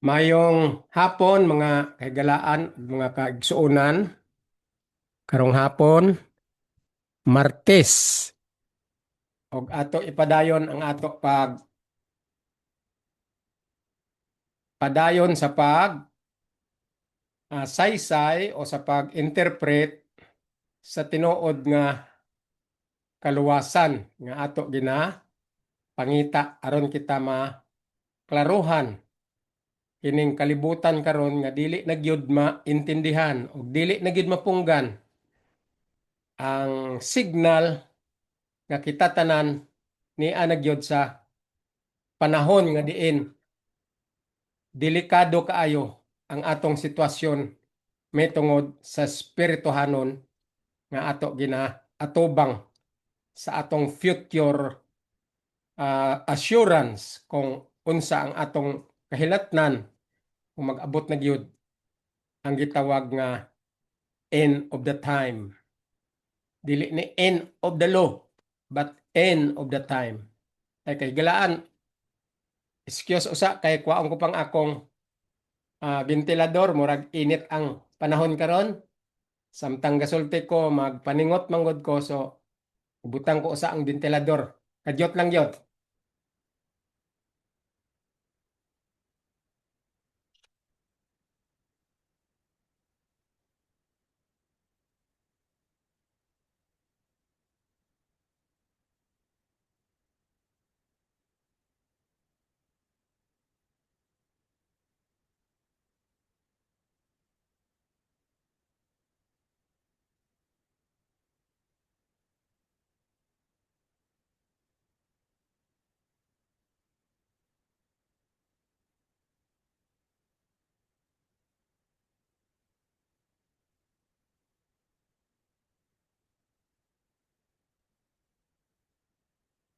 Mayong hapon mga kaigalaan, mga kaigsuunan, karong hapon, Martes, og ato ipadayon ang ato padayon sa saysay o sa pag-interpret sa tinuod nga kaluwasan nga ato pangita aron kita maklaruhan kining kalibutan karon nga dili na gyud maintindihan o dili na gyud mapunggan ang signal nga kita tanan ni gyud sa panahon nga diin delikado kaayo ang atong sitwasyon may tungod sa spirituhanon nga ato ginaatubang sa atong future assurance kung unsa ang atong kahilatnan kung mag-abot na gyud ang gitawag nga end of the time. Dili ni end of the law but end of the time. Ay kay galaan, excuse usa kay kuwaon ko pang akong ventilador, murag init ang panahon karon. Samtang gasulti ko, magpaningot manggod ko, so butang ko usa ang ventilador. Kadyot lang yun.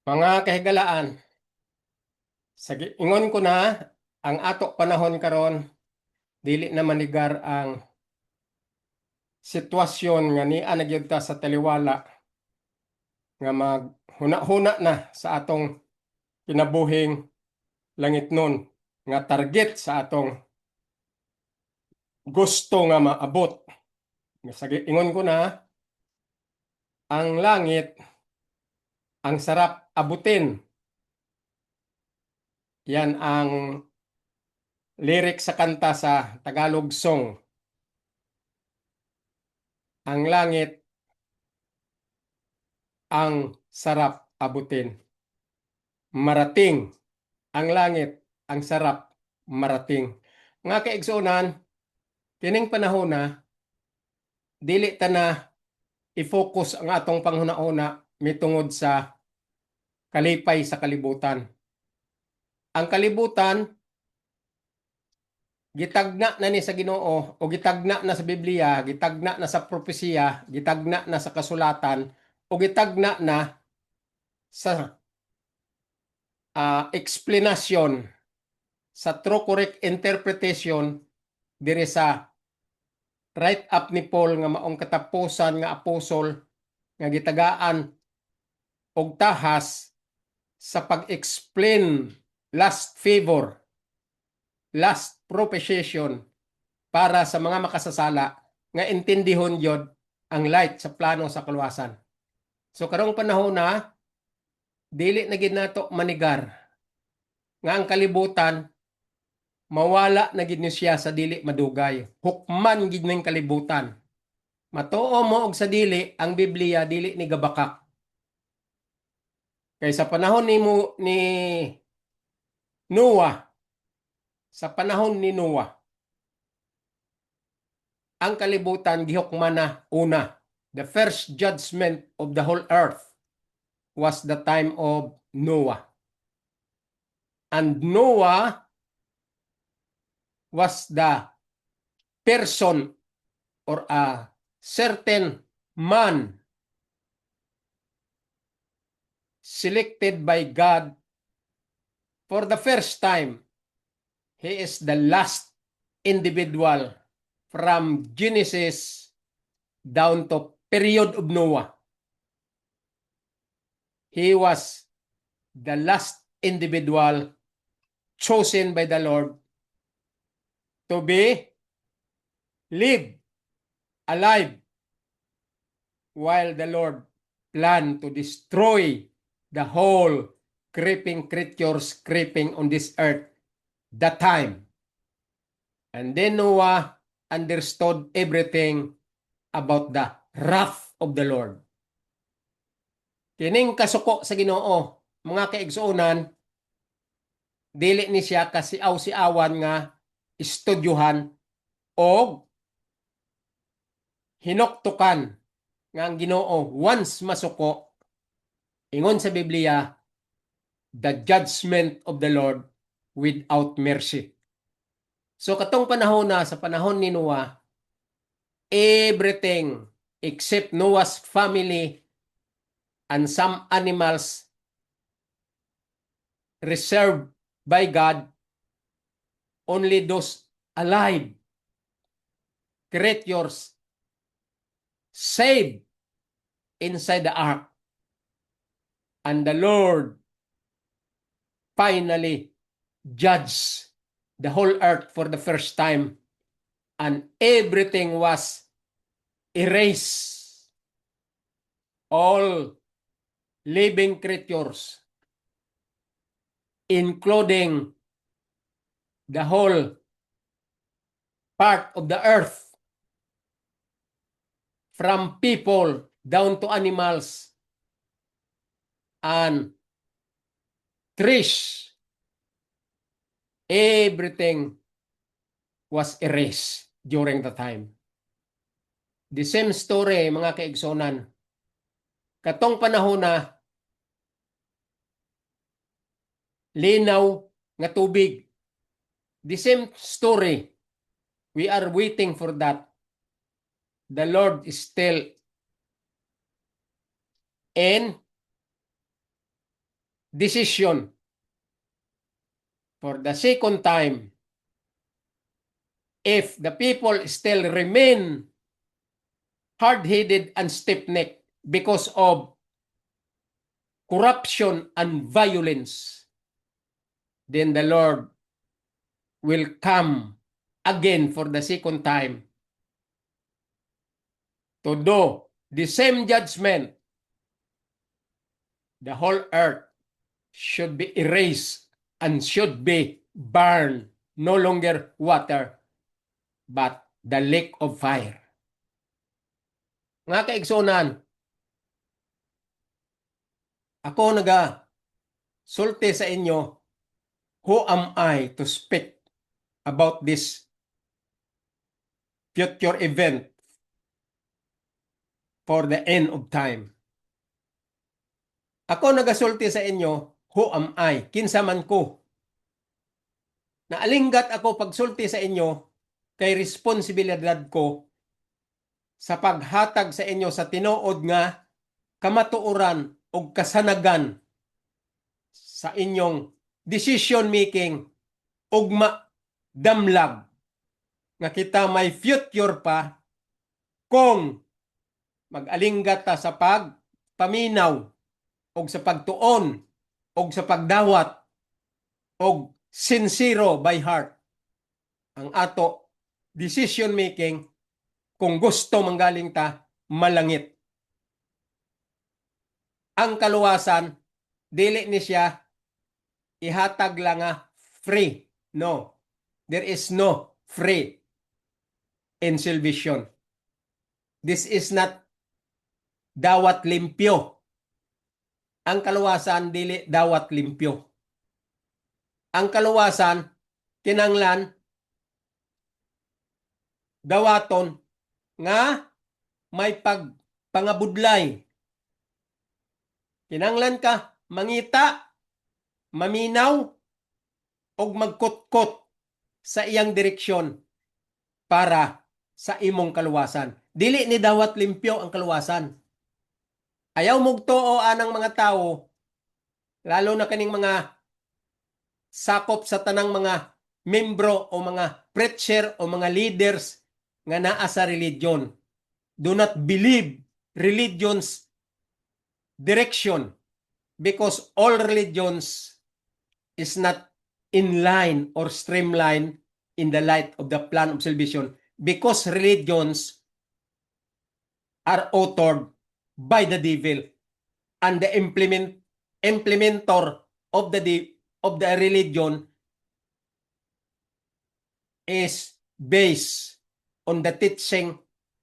Mga kahigalaan, ingon ko na, ang ato panahon karon dili na manigar ang sitwasyon nga niya nagyud ta sa taliwala nga maghuna-huna na sa atong kinabuhing langit nun nga target sa atong gusto nga maabot. Ingon ko na, ang langit ang sarap abutin. Yan ang lyric sa kanta sa Tagalog song. Ang langit ang sarap abutin. Marating ang langit ang sarap marating. Nga kaigsunan, kining panahon na dili ta na i-focus ang atong panghuna-una mitungod sa kalipay sa kalibutan. Ang kalibutan gitagna na ni sa Ginoo o gitagna na sa Biblia, gitagna na sa propesiya, gitagna na sa kasulatan o gitagna na sa explanation sa true correct interpretation dire sa write up ni Paul nga maong katapusan nga apostol nga gitagaan og tahas sa pag-explain last favor, last proposition para sa mga makasasala nga intindihon yod ang light sa plano sa kaluwasan. So karong panahon na dili na gid nato manigar nga ang kalibutan mawala na gid ni siya sa dili madugay. Hukman gid ning kalibutan. Matuo mo og sa dili ang Biblia dili ni gabakak. Kay sa panahon ni Noah, sa panahon ni Noah, ang kalibutan gihukman na una. The first judgment of the whole earth was the time of Noah. And Noah was the person or a certain man selected by God for the first time. He is the last individual from Genesis down to period of Noah. He was the last individual chosen by the Lord to be live alive while the Lord planned to destroy the whole creeping creatures creeping on this earth that time. And then Noah understood everything about the wrath of the Lord. Kining kasuko sa Ginoo, mga kaigsuonan, dili ni siya kasiaw-siawan nga estudyuhan o hinoktukan nga ang Ginoo once masuko, ingon sa Biblia, the judgment of the Lord without mercy. So katong panahon na sa panahon ni Noah, everything except Noah's family and some animals reserved by God, only those alive creatures saved inside the ark. And the Lord finally judged the whole earth for the first time, and everything was erased. All living creatures, including the whole part of the earth, from people down to animals and trees, everything was erased during the time. The same story, mga kaigsonan. Katong panahon na linaw nga tubig. The same story. We are waiting for that. The Lord is still in decision for the second time. If the people still remain hard-headed and stiff-necked because of corruption and violence, then the Lord will come again for the second time to do the same judgment. The whole earth should be erased and should be burned, no longer water, but the lake of fire. Mga kaigsonan, ako sulti sa inyo, who am I to speak about this future event for the end of time? Ako nagasulti sa inyo, who am I? Kinsa man ko. Naalinggat ako pagsulti sa inyo kay responsibilidad ko sa paghatag sa inyo sa tinuod nga kamatuoran o kasanagan sa inyong decision making ugma damlag nga kita may future pa kung mag-alinggat ta sa pagpaminaw o sa pagtuon o sa pagdawat o sincero by heart ang ato decision making kung gusto manggaling ta malangit. Ang kaluwasan, dili ni siya ihatag lang nga free. No. There is no free in salvation. This is not dawat limpyo. Ang kaluwasan, dili dawat limpyo. Ang kaluwasan, kinanglan, dawaton, nga may pangabudlay. Kinanglan ka mangita, maminaw, o magkutkot sa iyang direksyon para sa imong kaluwasan. Dili ni dawat limpyo ang kaluwasan. Ayaw mugtuo anang mga tao, lalo na kaning mga sakop sa tanang mga membro o mga preacher o mga leaders nga naa sa religion. Do not believe religion's direction because all religions is not in line or streamline in the light of the plan of salvation because religions are authored by the devil and the implementer of the religion is based on the teaching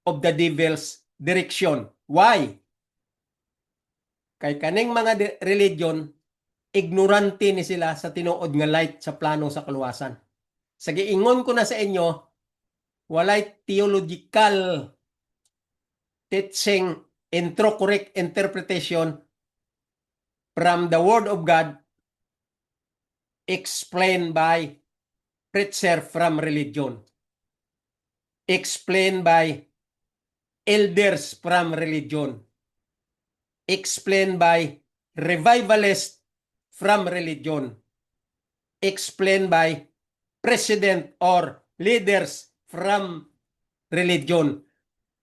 of the devil's direction. Why? Kay kaning mga religion, ignorante ni sila sa tinuod nga light sa plano sa kaluwasan. Sa giingon ko na sa inyo, walay theological teaching and true correct interpretation from the Word of God explained by preacher from religion, explained by elders from religion, explained by revivalists from religion, explained by president or leaders from religion.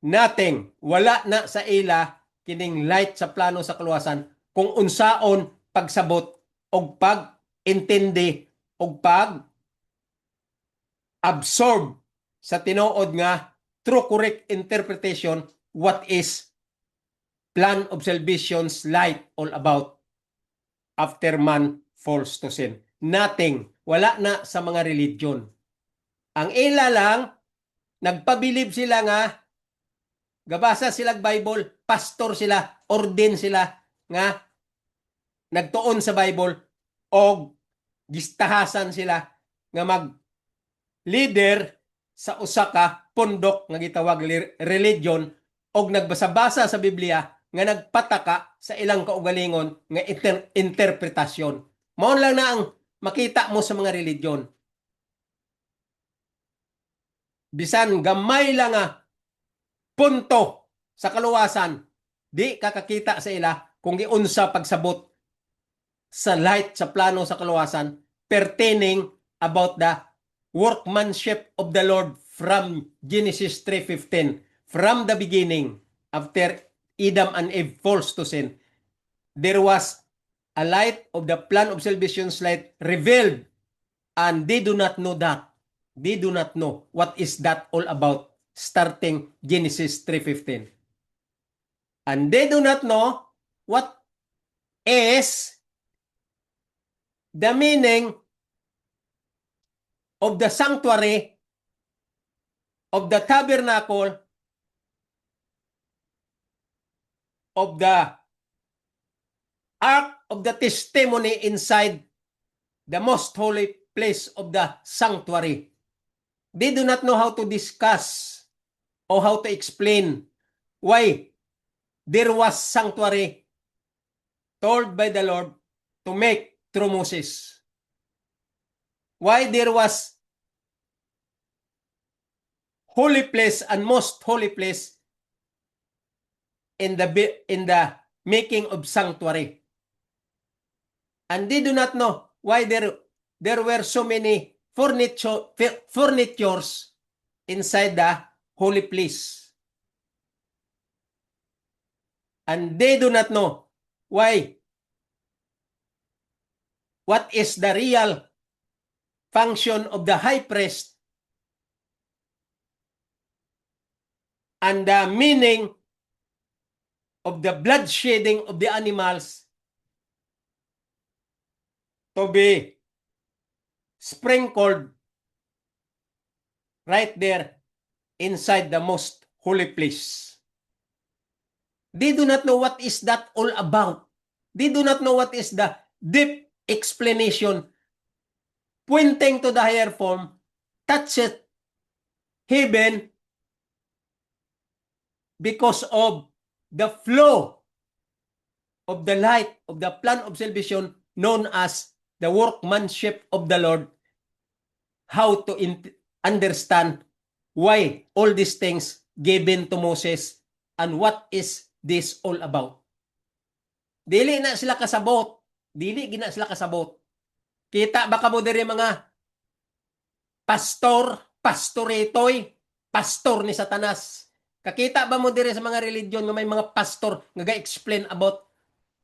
Nothing, wala na sa ila kining light sa plano sa kaluwasan kung unsaon pagsabot og pag-intindi og pag-absorb sa tinuod nga true correct interpretation what is plan of salvation's light all about after man falls to sin. Nothing, wala na sa mga religion. Ang ila lang, nagpabilib sila nga gabasa sila Bible, pastor sila, ordain sila nga nagtuon sa Bible o gistahasan sila nga mag leader sa usa ka pundok nga gitawag religion og nagbasa-basa sa Biblia nga nagpataka sa ilang kaugalingon nga interpretasyon. Mao lang na ang makita mo sa mga religion. Bisan gamay lang nga punto sa kaluwasan, di kakakita sa ila kung giunsa pagsabot sa light sa plano sa kaluwasan pertaining about the workmanship of the Lord from Genesis 3:15. From the beginning, after Adam and Eve falls to sin, there was a light of the plan of salvation's light revealed, and they do not know that. They do not know what is that all about, starting Genesis 3:15. And they do not know what is the meaning of the sanctuary, of the tabernacle, of the ark of the testimony inside the most holy place of the sanctuary. They do not know how to discuss or how to explain why there was sanctuary told by the Lord to make through Moses. Why there was holy place and most holy place in the making of sanctuary. And they do not know why there were so many furnitures inside the holy place. And they do not know why, what is the real function of the high priest and the meaning of the blood shedding of the animals to be sprinkled right there inside the most holy place. They do not know what is that all about. They do not know what is the deep explanation pointing to the higher form, touches heaven because of the flow of the light of the plan of salvation known as the workmanship of the Lord, how to understand why all these things given to Moses and what is this all about. Dili na sila kasabot. Dili gina sila kasabot. Kita baka mo diri mga pastoretoy, pastor ni Satanas. Kakita ba mo diri sa mga religion nga may mga pastor nga ga-explain about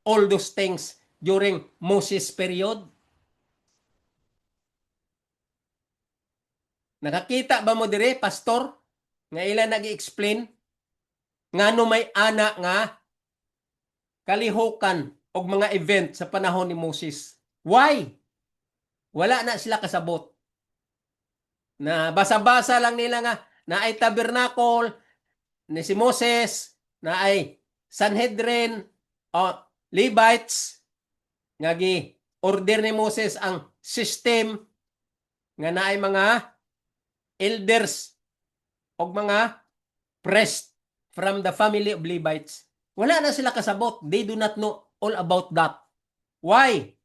all those things during Moses period? Nakakita ba mo dire, pastor? Nga ilan nag-explain? Ngano may ana nga kalihukan og mga event sa panahon ni Moses. Why? Wala na sila kasabot. Na basa-basa lang nila nga na ay tabernacle ni si Moses, na ay Sanhedrin o Levites nga gi order ni Moses ang system nga naay mga elders o mga priest from the family of Levites. Wala na sila kasabot. They do not know all about that. Why?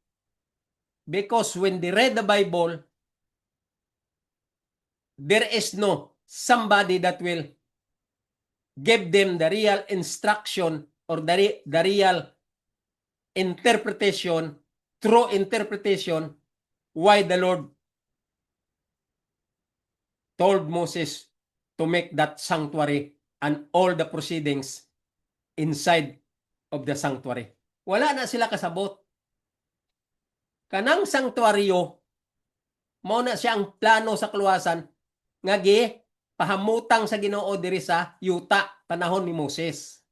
Because when they read the Bible, there is no somebody that will give them the real instruction or the real interpretation, true interpretation, why the Lord told Moses to make that sanctuary and all the proceedings inside of the sanctuary. Wala na sila kasabot. Kanang sanctuaryo, mao na siya ang plano sa kaluwasan nga gi pahamutang sa Ginoo diri sa yuta panahon ni Moses.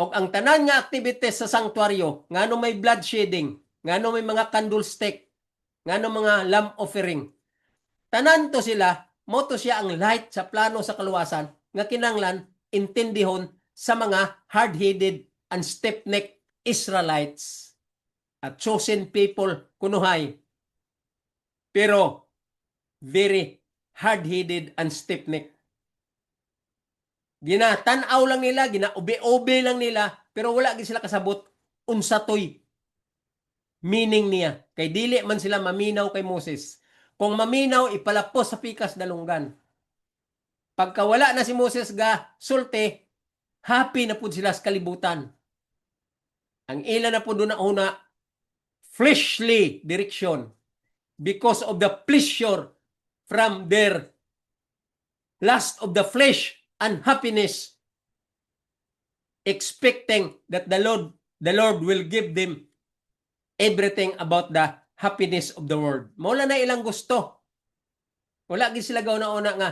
Og ang tanan nga activities sa sanctuaryo, ngano may blood shedding, ngano may mga candlestick, ngano mga lamp offering. Tanan to sila, mo to siya ang light sa plano sa kaluwasan nga kinanglan intindihon sa mga hard-headed and stiff-necked Israelites at chosen people kunuhay. Pero very hard-headed and stiff-necked. Ginatanaw lang nila, ginaubi-ubi lang nila, pero wala gid sila kasabot unsa toy meaning niya. Kay dili man sila maminaw kay Moses. Kung maminaw, ipalapos sa pikas dalunggan. Pagka wala na si Moses ga sulti, happy na pud sila sa kalibutan. Ang ila na pud na una, fleshly direction because of the pleasure from their lust of the flesh and happiness, expecting that the Lord will give them everything about the happiness of the world. Mula na ilang gusto. Wala gid sila gauna-una nga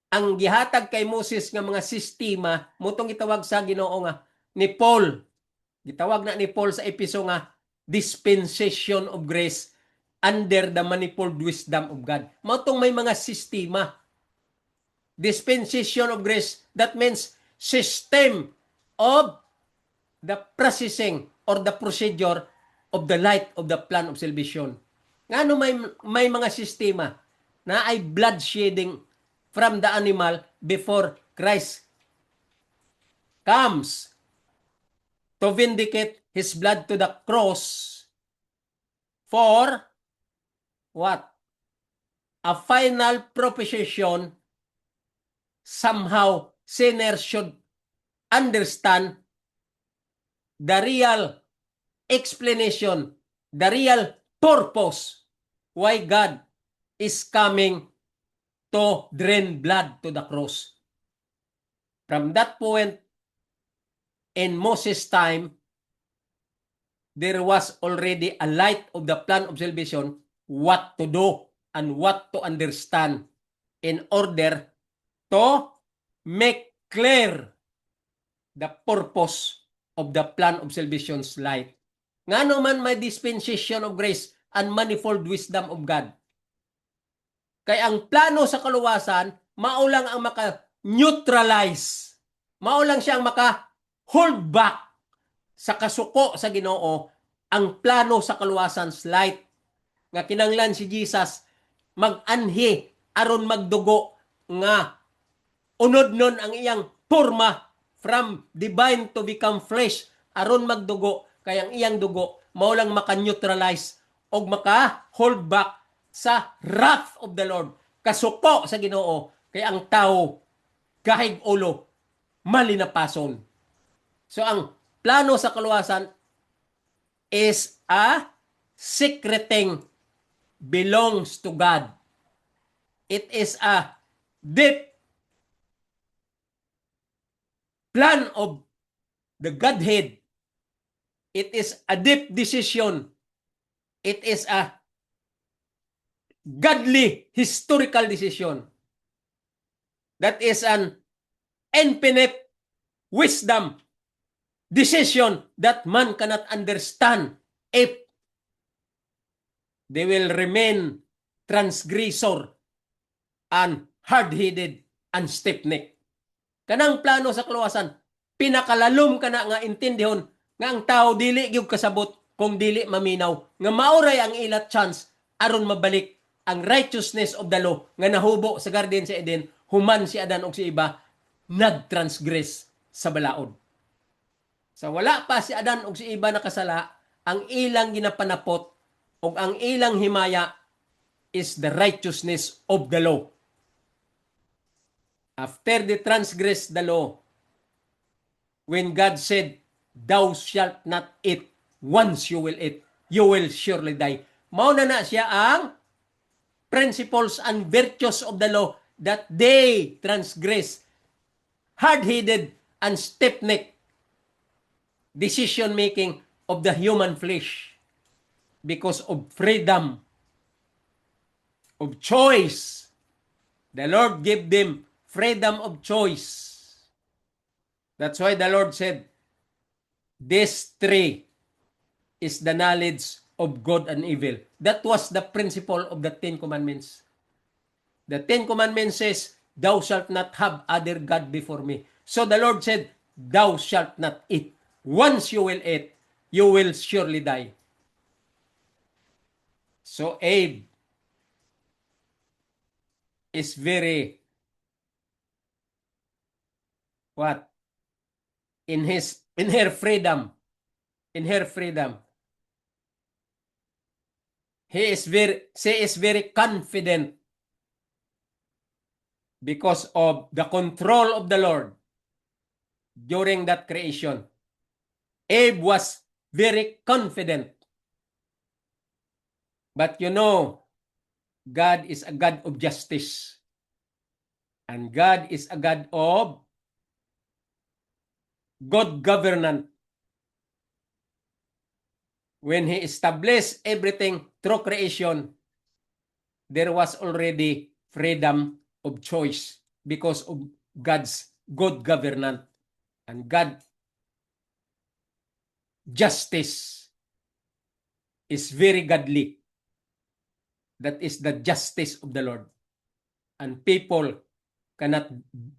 ang gihatag kay Moses nga mga sistema mutong gitawag sa Ginoo nga ni Paul. Gitawag na ni Paul sa episo nga dispensation of grace under the manifold wisdom of God. Motong may mga sistema. Dispensation of grace, that means system of the processing or the procedure of the light of the plan of salvation. Ngano may mga sistema na ay blood shedding from the animal before Christ comes to vindicate his blood to the cross for what? A final propitiation. Somehow sinners should understand the real explanation, the real purpose why God is coming to drain blood to the cross. From that point, in Moses' time, there was already a light of the plan of salvation, what to do and what to understand in order to make clear the purpose of the plan of salvation's light. Ngano man may dispensation of grace and manifold wisdom of God. Kay ang plano sa kaluwasan, maulang ang maka-neutralize. Maulang siyang maka-hold back sa kasuko sa Ginoo ang plano sa kaluwasan's light. Nga kinanglan si Jesus mag-anhi aron magdugo nga unod nun ang iyang porma from divine to become flesh aron magdugo kay ang iyang dugo maulang maka-neutralize o maka-hold back sa wrath of the Lord, kasuko sa Ginoo kay ang tao gahig ulo malinapason. So ang plano sa kaluwasan is a secret thing, belongs to God. It is a deep plan of the Godhead. It is a deep decision. It is a godly historical decision. That is an infinite wisdom decision that man cannot understand if they will remain transgressor and hard-headed and stiff-necked. Kanang plano sa kaluwasan, pinakalalom ka na nga intindihon nga ang tao dili gyud kasabot kung dili maminaw nga maoray ang ila chance aron mabalik ang righteousness of the law nga nahubo sa garden sa Eden, human si Adan og si Eva nagtransgress sa balaod. Sa wala pa si Adan og si Eva nakasala, ang ilang ginapanapot o ang ilang himaya is the righteousness of the law. After they transgress the law, when God said, "Thou shalt not eat, once you will eat, you will surely die." Mao na siya ang principles and virtues of the law that they transgress, hard-headed and stiff-necked decision-making of the human flesh because of freedom of choice. The Lord gave them freedom of choice. That's why the Lord said, this tree is the knowledge of good and evil. That was the principle of the Ten Commandments. The Ten Commandments says, thou shalt not have other God before me. So the Lord said, thou shalt not eat. Once you will eat, you will surely die. So Abe is very what? In her freedom. She is very confident because of the control of the Lord during that creation. Abe was very confident. But you know, God is a God of justice. And God is a God of good governance. When He established everything through creation, there was already freedom of choice because of God's good governance and God's justice is very godly. That is the justice of the Lord. And people cannot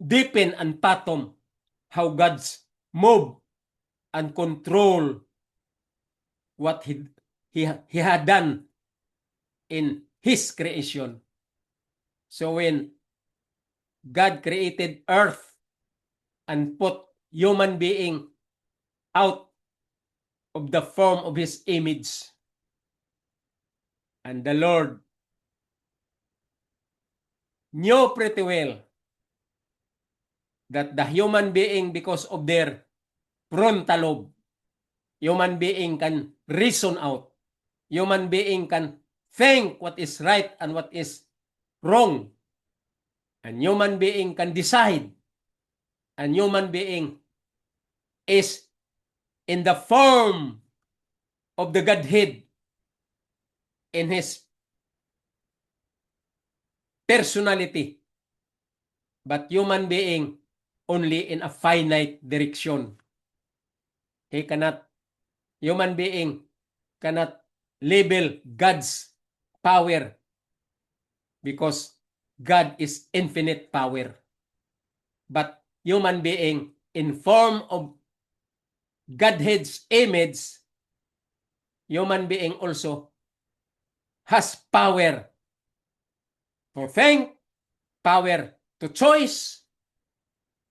deepen and fathom how God's move and control what he had done in His creation. So when God created earth and put human being out of the form of His image, and the Lord knew pretty well that the human being, because of their frontal lobe, human being can reason out. Human being can think what is right and what is wrong. And human being can decide. And human being is in the form of the Godhead in His personality. But human being only in a finite direction. Human being cannot label God's power because God is infinite power. But human being in form of Godhead's image, human being also has power to think, power to choice,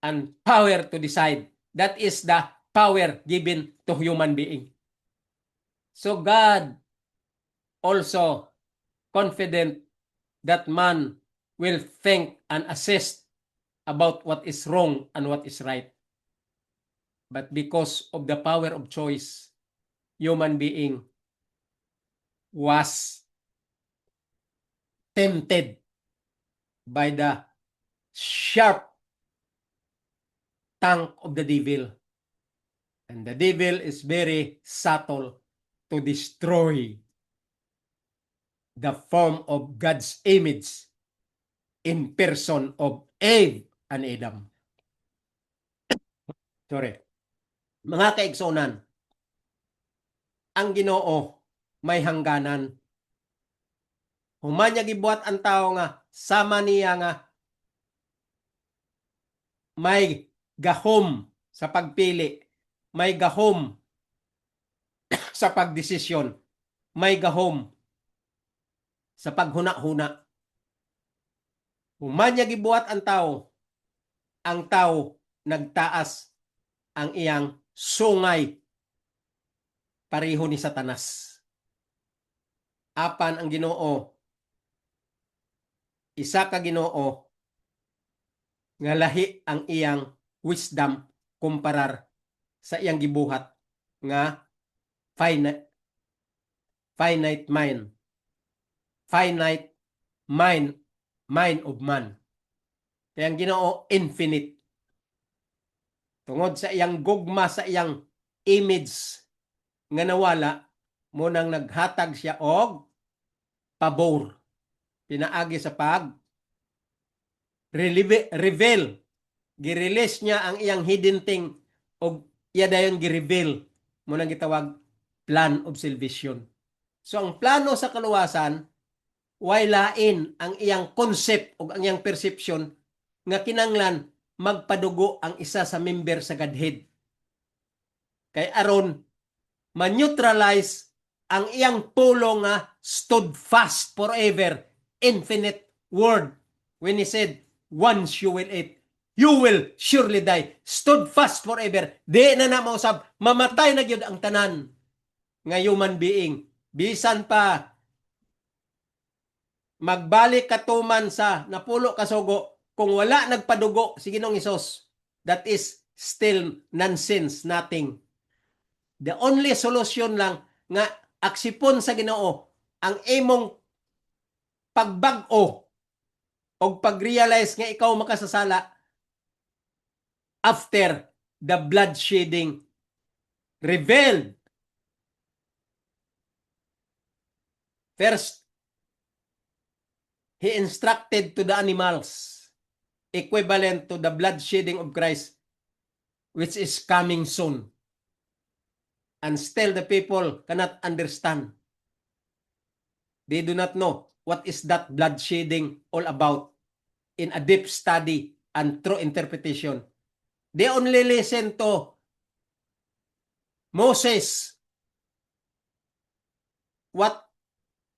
and power to decide. That is the power given to human being. So God also confident that man will think and assess about what is wrong and what is right. But because of the power of choice, human being was tempted by the sharp tongue of the devil. And the devil is very subtle to destroy the form of God's image in person of Eve and Adam. Sorry. Mga kaigsonan, ang Ginoo may hangganan. Human niya gibuhat ang tao nga sama niya nga may gahom sa pagpili, may gahom sa pagdesisyon, may gahom sa paghuna-huna. Human niya gibuhat ang tao nagtaas ang iyang sungay pareho ni Satanas. Apan ang Ginoo, isa ka Ginoo nga lahi ang iyang wisdom kumparar sa iyang gibuhat nga finite mind. Finite mind of man. Kaya ang Ginoo infinite. Tungod sa iyang gugma sa iyang image nga nawala, mo nang naghatag siya og pabor. Pinaagi sa reveal. Girelease niya ang iyang hidden thing og iya dayon gi-reveal. Mo nang gitawag plan of salvation. So ang plano sa kaluwasan, way lain ang iyang concept o ang iyang perception nga kinanglan magpadugo ang isa sa member sa Godhead. Kay aron ma-neutralize ang iyang pulong nga stood fast forever, infinite word. When he said, once you will eat, you will surely die. Stood fast forever. Di na mausab, mamatay na gyud ang tanan nga human being. Bisan pa magbalik katuman sa napulo kasugo, kung wala nagpadugo si Ginoong Hesus, that is still nonsense, nothing. The only solution lang nga aksipon sa Ginoo ang imong pagbag-o o pag-realize nga ikaw makasasala after the blood shedding revealed. First, he instructed to the animals equivalent to the blood shedding of Christ, which is coming soon. And still the people cannot understand. They do not know what is that blood shedding all about in a deep study and true interpretation. They only listen to Moses. What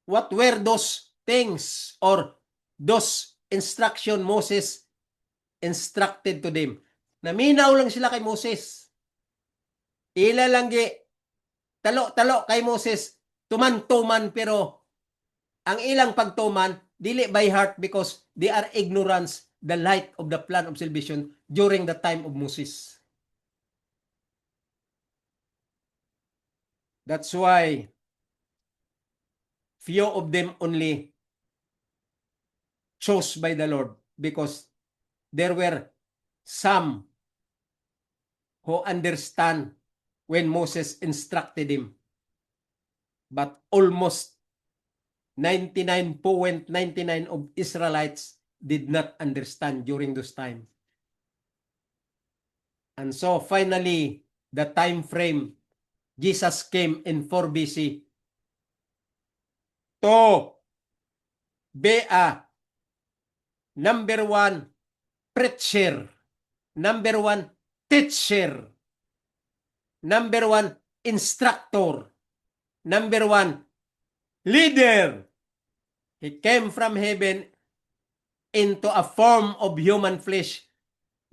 were those things or those instruction Moses instructed to them? Naminaw lang sila kay Moses. Ila lang talo-talo kay Moses, tuman-tuman, pero ang ilang pagtuman, dili by heart because they are ignorance the light of the plan of salvation during the time of Moses. That's why few of them only chose by the Lord, because there were some who understand when Moses instructed him. But almost 99.99 of Israelites did not understand during those time. And so finally, the time frame, Jesus came in 4 BC to be a number one preacher, number one teacher, number one instructor, number one leader. He came from heaven into a form of human flesh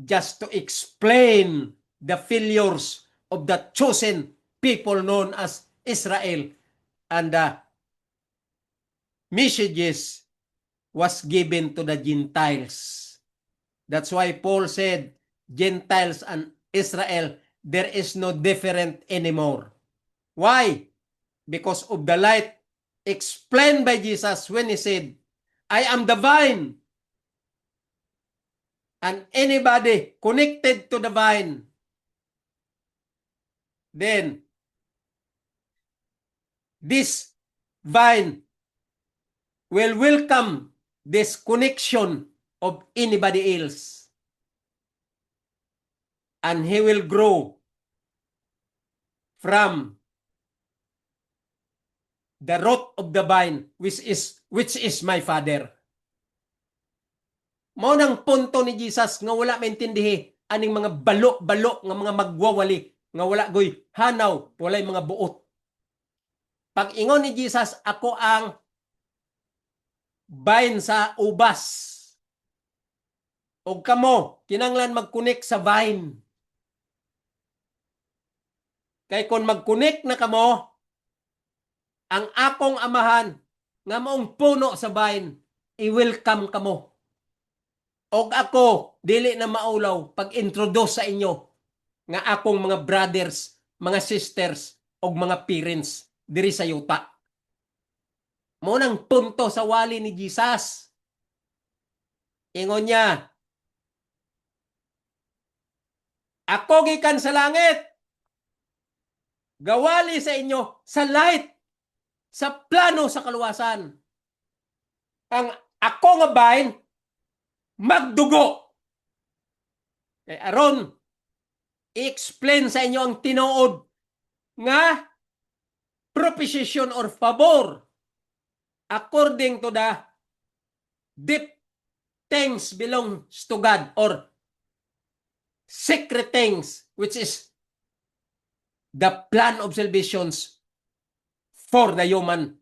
just to explain the failures of the chosen people known as Israel, and the messages was given to the Gentiles. That's why Paul said, Gentiles and Israel, there is no different anymore. Why? Because of the light explained by Jesus when he said, I am the vine, and anybody connected to the vine, then this vine will welcome this connection of anybody else. And he will grow from the root of the vine, which is my Father. Mao nang punto ni Jesus nga wala maintindihi aning mga balo-balo nga mga magwawali nga wala goy hanaw, walay mga buot. Pag ingon ni Jesus, ako ang vine sa ubas. O kamo, kinanglan mag-connect sa vine. Kay kung mag-connect na kamo, ang akong amahan nga maong puno sa vine, i-welcome kamo. Og ako, dili na maulaw pag-introduce sa inyo nga akong mga brothers, mga sisters, og mga parents diri sa yuta. Mo nang punto sa wali ni Jesus. Ingon niya, ako gikan sa langit, gawali sa inyo sa light, sa plano sa kaluwasan. Ang ako nga vine, magdugo. Kay aron, i-explain sa inyo ang tinuod nga proposition or favor according to the deep things belongs to God or secret things which is the plan of salvations for the human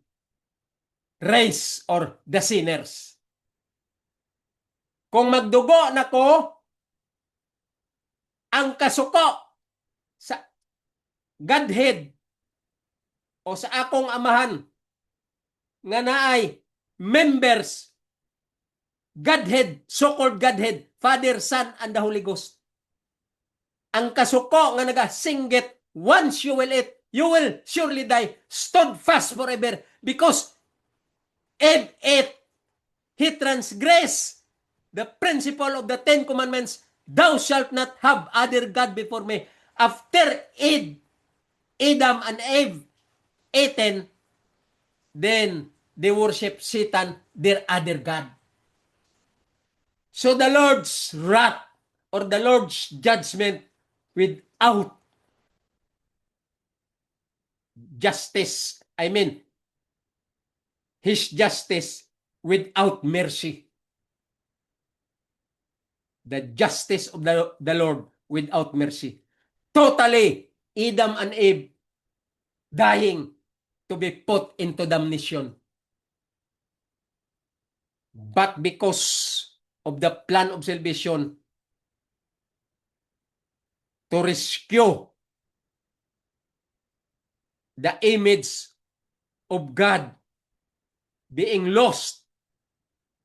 race or the sinners. Kung magdugo na ko ang kasuko sa Godhead o sa akong amahan nga naay members Godhead, so-called Godhead, Father, Son, and the Holy Ghost. Ang kasuko nga nagasinggit, once you will eat, you will surely die, stood fast forever, because Eve ate, he transgressed the principle of the Ten Commandments, thou shalt not have other God before me. After Adam and Eve eaten, then they worship Satan, their other God. So the Lord's wrath or the Lord's judgment without justice, I mean, His justice without mercy. The justice of the Lord without mercy. Totally, Adam and Eve dying to be put into damnation. But because of the plan of salvation to rescue the image of God being lost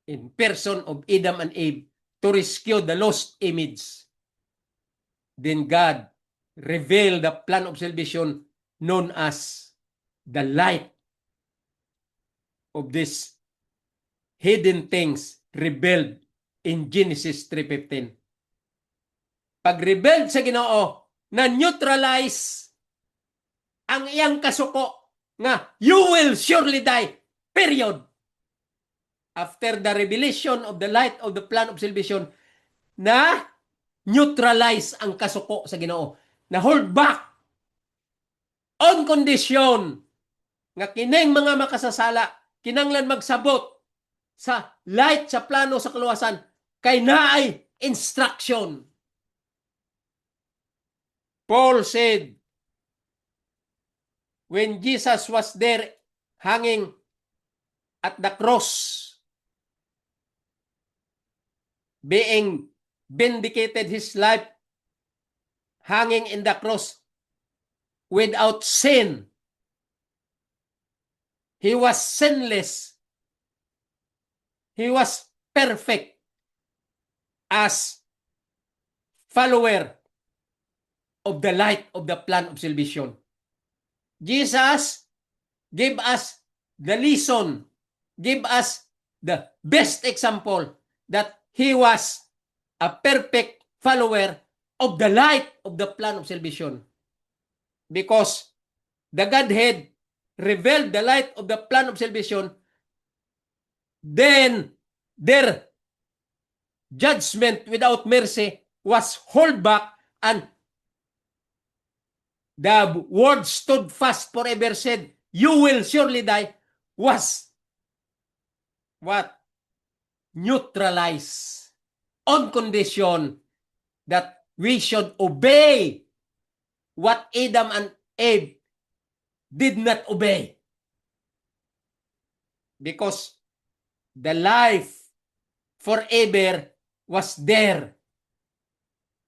in person of Adam and Eve, to rescue the lost image, then God revealed the plan of salvation known as the light of these hidden things revealed in Genesis 3:15. Pag-revealed sa Ginoo, na-neutralize ang iyang kasuko nga you will surely die, period. After the revelation of the light of the plan of salvation, na neutralize ang kasuko sa Ginoo, na hold back on condition nga kining mga makasasala kinanglan magsabot sa light sa plano sa kaluwasan kay naay instruction. Paul said, when Jesus was there hanging at the cross, being vindicated his life, hanging in the cross without sin. He was sinless. He was perfect as follower of the light of the plan of salvation. Jesus gave us the lesson, gave us the best example that he was a perfect follower of the light of the plan of salvation. Because the Godhead revealed the light of the plan of salvation then their judgment without mercy was held back, and the word stood fast forever, said, "You will surely die," was what? Neutralized on condition that we should obey what Adam and Eve did not obey. Because the life forever was there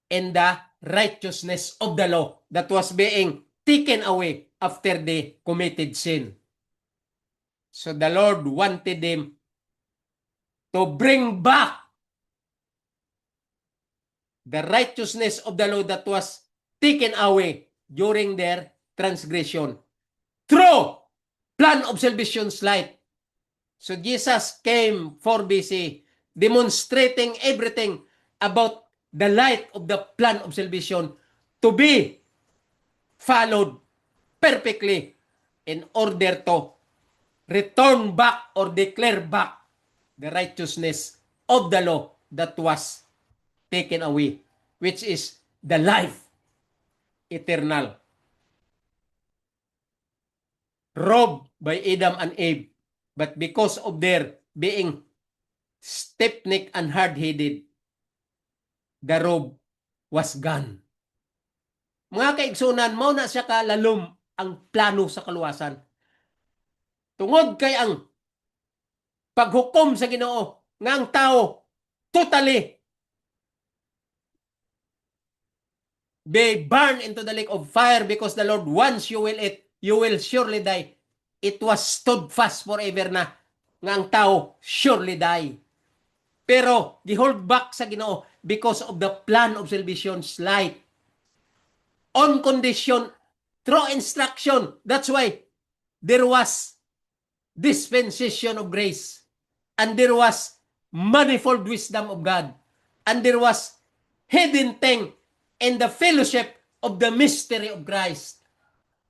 in the righteousness of the law that was being taken away after they committed sin. So the Lord wanted them to bring back the righteousness of the law that was taken away during their transgression through plan of salvation's light. So Jesus came 4 BC, demonstrating everything about the light of the plan of salvation to be followed perfectly in order to return back or declare back the righteousness of the law that was taken away, which is the life eternal, robbed by Adam and Eve. But because of their being stiff-necked and hard-headed, the robe was gone. Mga kaigsunan, mao na siya kalalom ang plano sa kaluwasan. Tungod kay ang paghukom sa Ginoo nga ang tao totally be burned into the lake of fire, because the Lord, once you will eat, you will surely die. It was stood fast forever na nga ang tao surely die. Pero gihold back sa Ginoo because of the plan of salvation's light. On condition, through instruction. That's why there was dispensation of grace, and there was manifold wisdom of God, and there was hidden thing in the fellowship of the mystery of Christ.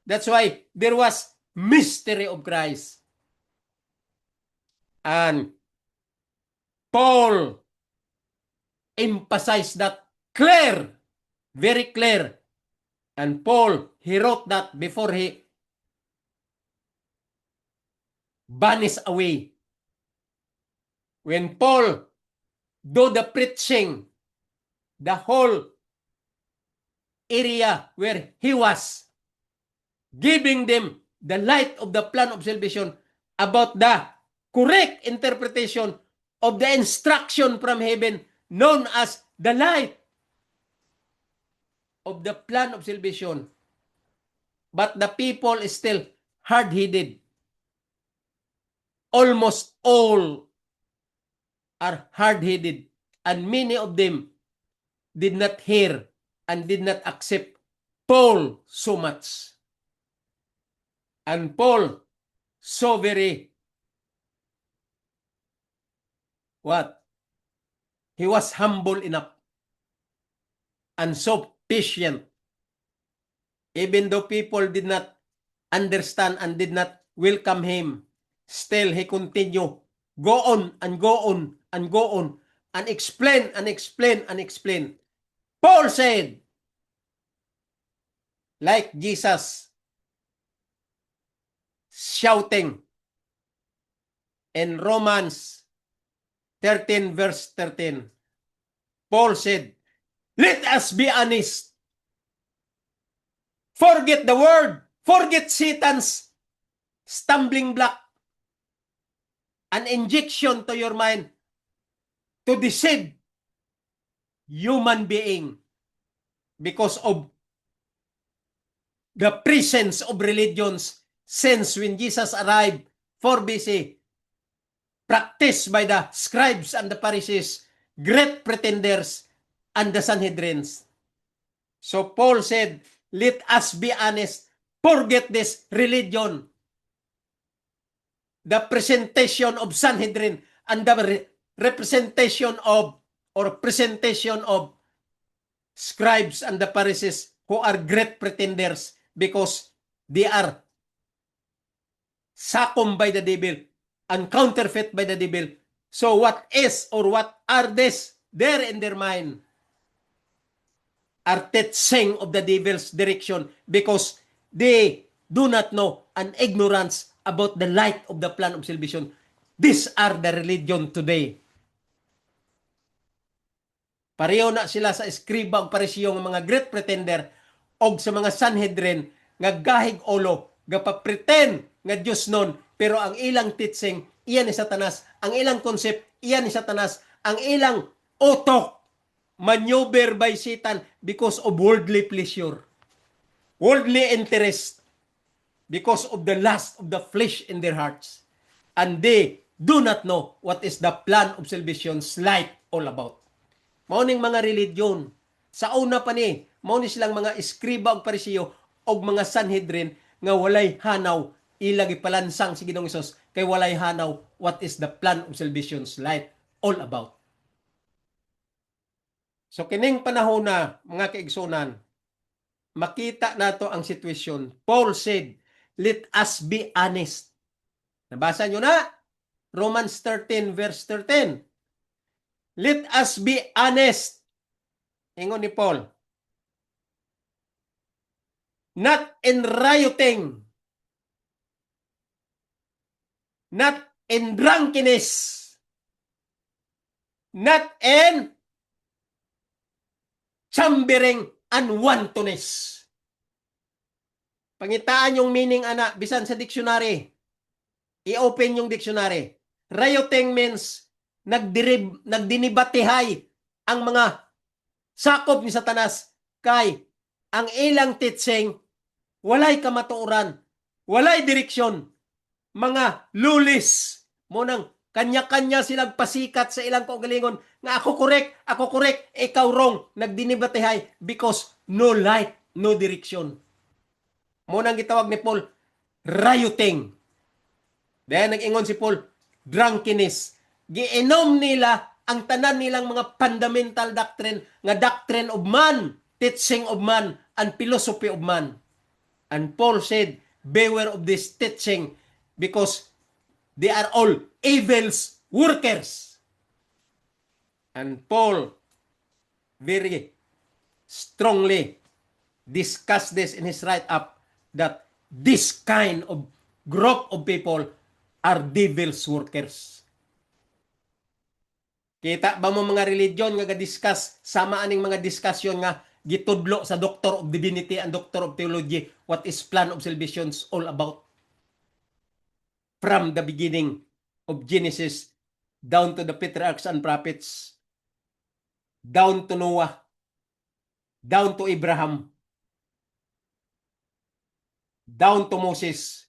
That's why there was mystery of Christ. And Paul emphasized that clear, very clear. And Paul, he wrote that before he vanished away. When Paul do the preaching, the whole area where he was giving them the light of the plan of salvation about the correct interpretation of the instruction from heaven known as the light of the plan of salvation. But the people is still hard-headed. Almost all are hard-headed, and many of them did not hear and did not accept Paul so much. And Paul so very what? He was humble enough and so patient. Even though people did not understand and did not welcome him, still he continued, go on and go on and go on and explain and explain and explain. Paul said, like Jesus shouting in Romans 13 verse 13, Paul said, let us be honest. Forget the word. Forget Satan's stumbling block. An injection to your mind to deceive human being because of the presence of religions since when Jesus arrived 4 BC, practiced by the scribes and the Pharisees, great pretenders, and the Sanhedrins. So Paul said, let us be honest, forget this religion, the presentation of Sanhedrin, and the representation of or presentation of scribes and the Pharisees who are great pretenders because they are succumbed by the devil and counterfeit by the devil. So what is or what are this there in their mind are teaching of the devil's direction because they do not know and ignorance about the light of the plan of salvation. These are the religion today. Pareho na sila sa eskriba ug parisiyo nga mga great pretender og sa mga Sanhedrin nga gahig ulo, gapa-pretend nga Dios nun, pero ang ilang teaching iyan ni Satanas, ang ilang concept iyan ni Satanas, ang ilang utok maneuver by Satan because of worldly pleasure, worldly interest, because of the lust of the flesh in their hearts. And they do not know what is the plan of salvation's light all about. Mauning mga religion. Sa una pa ni, mauning silang mga eskriba og parisiyo og mga Sanhedrin nga walay hanaw ilang ipalansang si Ginoong Hesus kay walay hanaw what is the plan of salvation's light all about. So kining panahon na mga kaigsunan, makita nato ang sitwasyon. Paul said, let us be honest. Nabasa nyo na? Romans 13 verse 13. Let us be honest. Ingon ni Paul. Not in rioting. Not in drunkenness. Not in chambering and wantonness. Pangitaan yung meaning, ana, bisan sa dictionary. I-open yung dictionary. Rioting means nagdinibatehay ang mga sakop ni Satanas kay ang ilang teaching walay kamatuoran, walay direksyon, mga lulis mo nang kanya-kanya silang pasikat sa ilang kaugalingon nga ako correct, ikaw wrong, nagdinibatehay because no light, no direction. Mo nang gitawag ni Paul rioting. Dahil nag-ingon si Paul, drunkenness. Giinom nila ang tanan nilang mga fundamental doctrine, nga doctrine of man, teaching of man, and philosophy of man. And Paul said, beware of this teaching because they are all evil's workers. And Paul very strongly discussed this in his write-up that this kind of group of people are devil's workers. Kita ba mo mga religion nga ga-discuss sama aning mga discussion nga gitudlo sa Doctor of Divinity and Doctor of Theology what is plan of salvation all about? From the beginning of Genesis down to the patriarchs and prophets, down to Noah, down to Abraham, down to Moses,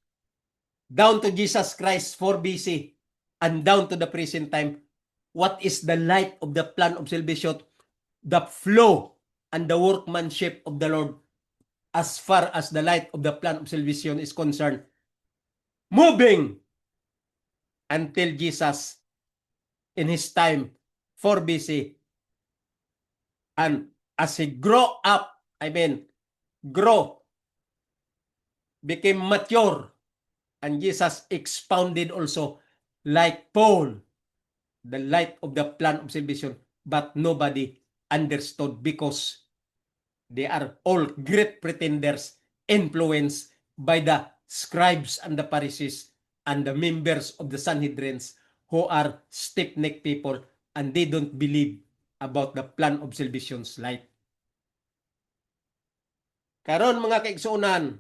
down to Jesus Christ 4 BC, and down to the present time. What is the light of the plan of salvation? The flow and the workmanship of the Lord as far as the light of the plan of salvation is concerned. Moving until Jesus in his time 4 BC. And as he grow up, became mature, and Jesus expounded also like Paul the light of the plan of salvation, but nobody understood because they are all great pretenders influenced by the scribes and the Pharisees and the members of the Sanhedrins who are stiff-necked people and they don't believe about the plan of salvation's light. Karon mga kaigsuonan,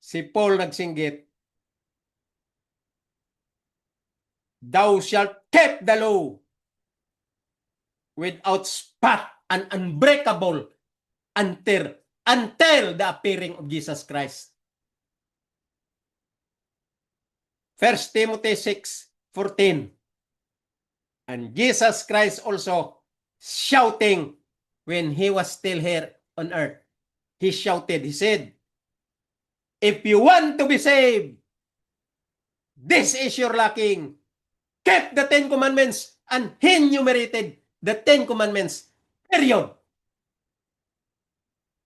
si Paul nagsinggit, thou shalt keep the law without spot and unbreakable until the appearing of Jesus Christ. 1 Timothy 6:14. And Jesus Christ also shouting when he was still here on earth. He shouted, he said, if you want to be saved, this is your lacking. Keep the 10 Commandments and enumerated the 10 Commandments. Period.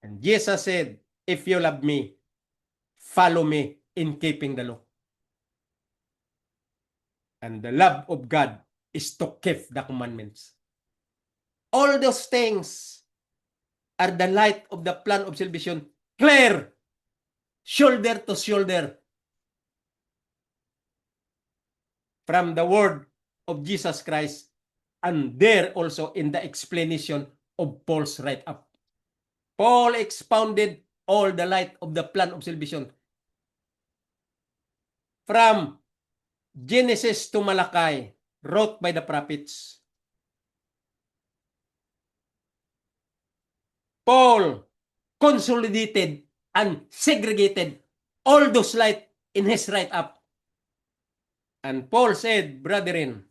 And Jesus said, if you love me, follow me in keeping the law. And the love of God is to keep the commandments. All those things are the light of the plan of salvation, clear, shoulder to shoulder, from the word of Jesus Christ, and there also in the explanation of Paul's write-up. Paul expounded all the light of the plan of salvation from Genesis to Malachi, wrote by the prophets. Paul consolidated and segregated all those light in his write-up. And Paul said, brethren,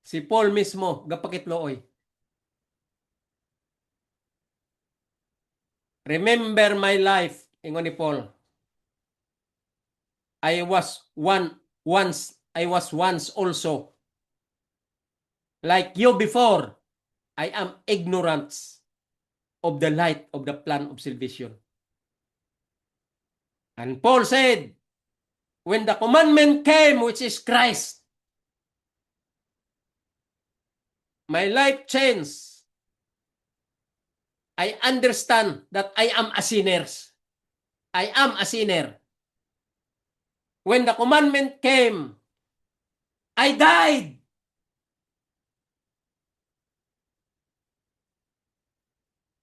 si Paul mismo, gapakitlooy, remember my life, ingon ni Paul. I was once also like you before. I am ignorant of the light of the plan of salvation. And Paul said, when the commandment came, which is Christ, my life changed. I understand that I am a sinner. I am a sinner. When the commandment came, I died.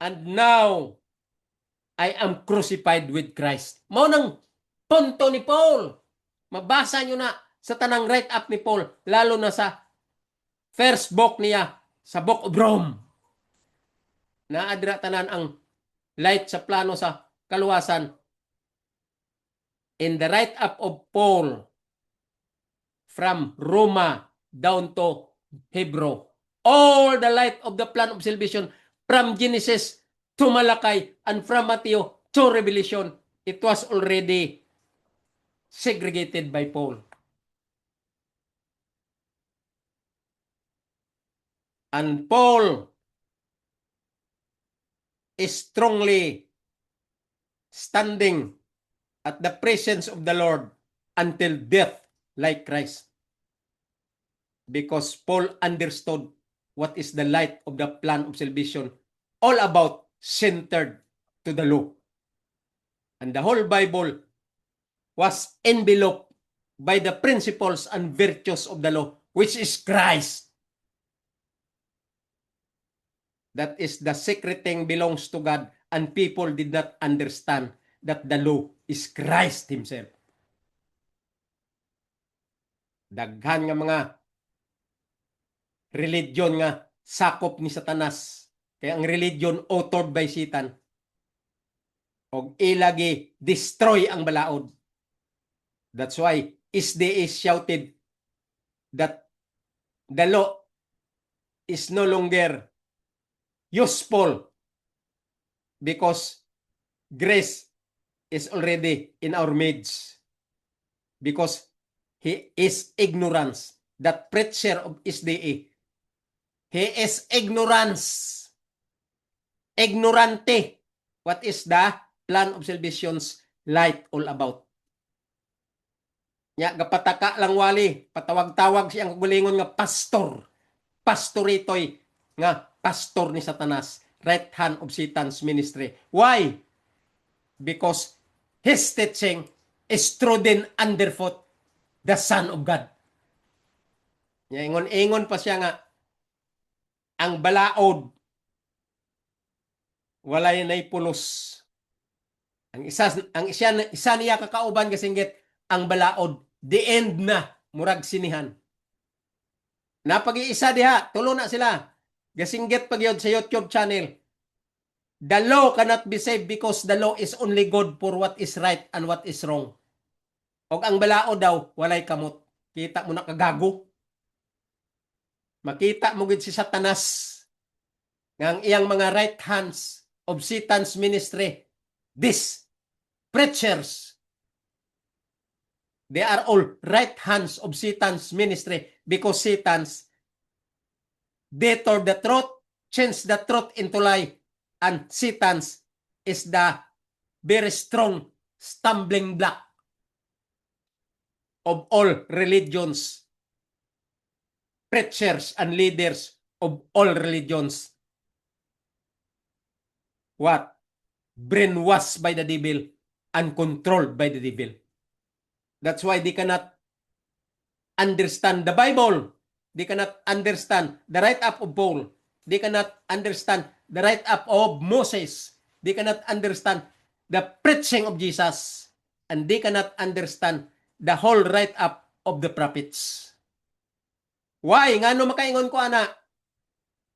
And now, I am crucified with Christ. Mao nang punto ni Paul. Mabasa nyo na sa tanang write-up ni Paul, lalo na sa first book niya, sa Book of Rome. Naadra tanan ang light sa plano sa kaluwasan. In the write-up of Paul, from Roma down to Hebrew, all the light of the plan of salvation, from Genesis to Malachi, and from Matthew to Revelation, it was already segregated by Paul. And Paul is strongly standing at the presence of the Lord until death like Christ. Because Paul understood what is the light of the plan of salvation, all about centered to the law. And the whole Bible was enveloped by the principles and virtues of the law, which is Christ. That is the secret thing belongs to God, and people did not understand that the law is Christ Himself. Daghan nga mga religion nga sakop ni Satanas. Kaya ang religion authored by Satan. Og ilagi destroy ang balaod. That's why SDA shouted that the law is no longer useful because grace is already in our midst. Because he is ignorance. That preacher of SDA, he is ignorance. Ignorante. What is the plan of salvation's light all about? Nya gapataka lang wali, patawag-tawag siyang gulingon nga pastor. Pastoritoy nga pastor ni Satanas, right hand of Satan's ministry. Why? Because his teaching is trodden underfoot the Son of God. Nya ingon pa siya nga ang balaod walay nay pulos. Ang isa niya kakauban kasinggit ang balaod, the end na, murag sinihan. Napag-iisa diha, tulo na sila. Gasinggit pagyod sa YouTube channel. The law cannot be saved because the law is only good for what is right and what is wrong. Og ang balaod daw, walay kamot. Kita mo na kagago. Makita mo gid si Satanas nga ang iyang mga right hands of Satan's ministry. These preachers, they are all right hands of Satan's ministry because Satan's detour the truth, change the truth into lie, and Satan's is the very strong stumbling block of all religions preachers and leaders of all religions. What? Brainwashed by the devil and controlled by the devil. That's why they cannot understand the Bible. They cannot understand the write-up of Paul. They cannot understand the write-up of Moses. They cannot understand the preaching of Jesus. And they cannot understand the whole write-up of the prophets. Why? Nga no makaingon ko, ana?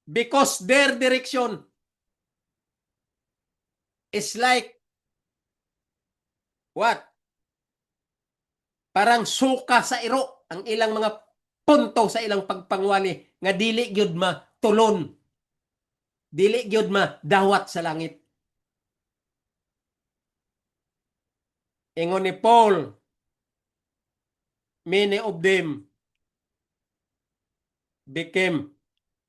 Because their direction is like what? Parang suka sa iro ang ilang mga punto sa ilang pagpangwali nga dili gyud matulon. Dili gyud madawat sa langit. Ingon ni Paul, many of them became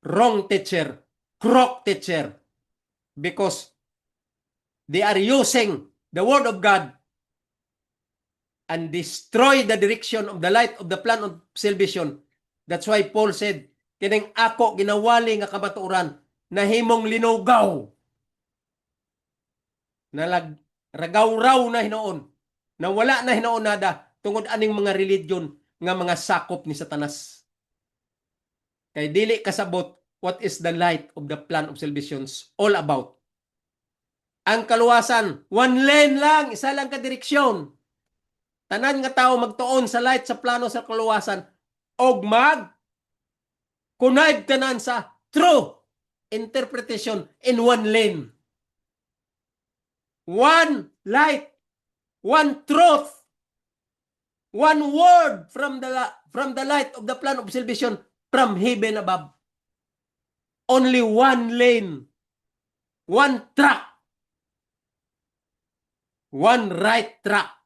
wrong teacher, crook teacher, because they are using the word of God and destroy the direction of the light of the plan of salvation. That's why Paul said, kining ako ginawali nga kamatuoran na himong linugaw, na ragaw-raw na hinoon, na wala na hinoon nada tungod aning mga religion nga mga sakop ni Satanas. Kay dili kasabot what is the light of the plan of salvations all about. Ang kaluwasan, one lane lang, isa lang ka direksyon. Tanan nga tao magtuon sa light sa plano sa kaluwasan og kunayb tanan sa true interpretation in one lane. One light, one truth, one word from the light of the plan of salvation from heaven above. Only one lane, one track, one right track.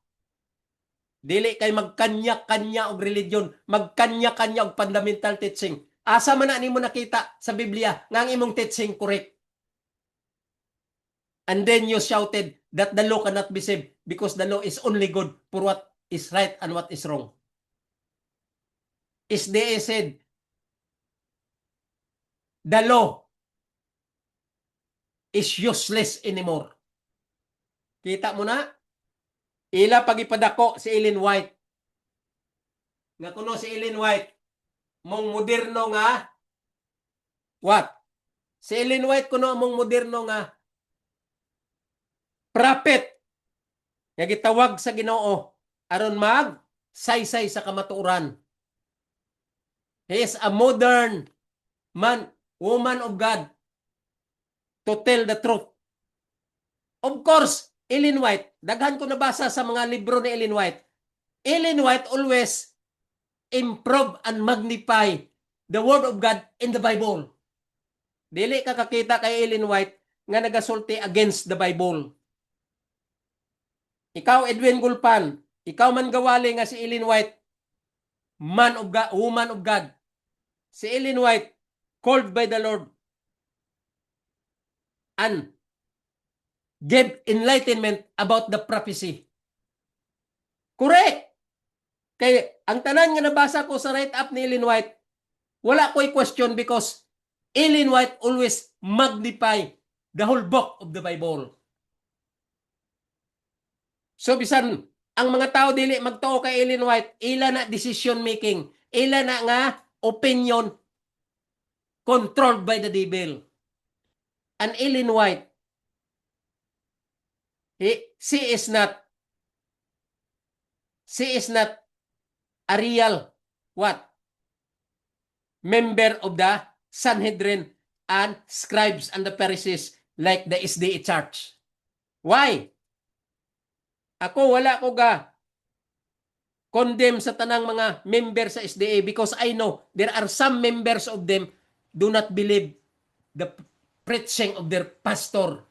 Dili kay magkanya-kanya og religion, magkanya-kanya og fundamental teaching. Asa man na nimo nakita sa Biblia nga ang imong teaching correct? And then you shouted that the law cannot be saved because the law is only good for what is right and what is wrong. SDA said, the law is useless anymore. Kita mo na? Ila pagipadako si Ellen White. Nga kuno si Ellen White, mong moderno nga, what? Si Ellen White kuno mong moderno nga, prophet, nga gitawag sa Ginoo aron saysay sa kamatuoran. He is a modern man, woman of God to tell the truth. Of course, Ellen White, daghan ko nabasa sa mga libro ni Ellen White. Ellen White always improve and magnify the word of God in the Bible. Dili ka kakita kay Ellen White nga nagasulti against the Bible. Ikaw, Edwin Gulpan, ikaw man gawali nga si Ellen White, man of God, woman of God. Si Ellen White, called by the Lord and gave enlightenment about the prophecy. Correct! Kaya ang tanan nga nabasa ko sa write-up ni Ellen White, wala ko'y question because Ellen White always magnify the whole book of the Bible. So bisan ang mga tao dili magtuo kay Ellen White, ila na decision making, ila na nga opinion controlled by the devil. And Ellen White, she is not a real what? Member of the Sanhedrin and scribes and the Pharisees like the SDA Church. Why? Ako wala ko ga condemn sa tanang mga member sa SDA because I know there are some members of them do not believe the preaching of their pastor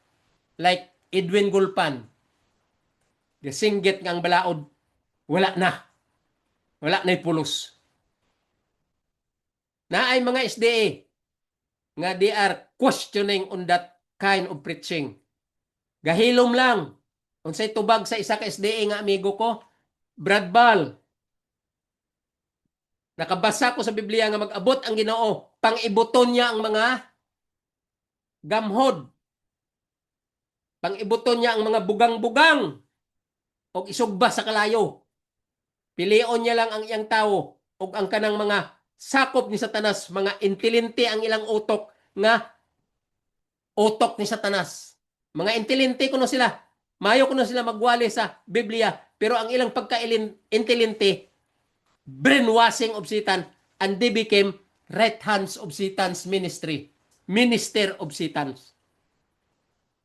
like Edwin Gulpan. The singgit ng balaod, wala na. Wala na'y pulos. Na ay mga SDA nga they are questioning on that kind of preaching. Gahilom lang. Unsay tubag sa isa ka SDA nga amigo ko, Brad Ball. Nakabasa ko sa Biblia nga mag-abot ang Ginoo, pang-ibuton niya ang mga gamhod, pang-ibuton niya ang mga bugang-bugang o isugba sa kalayo. Pilion niya lang ang iyang tao o ang kanang mga sakop ni Satanas, mga intilente ang ilang utok ni Satanas. Mga intilente kuno sila. Mayo kuno sila magwali sa Biblia, pero ang ilang pagka-intilente, brainwashing of Satan, and they became right hands of Satan's ministry. Minister of Satan's.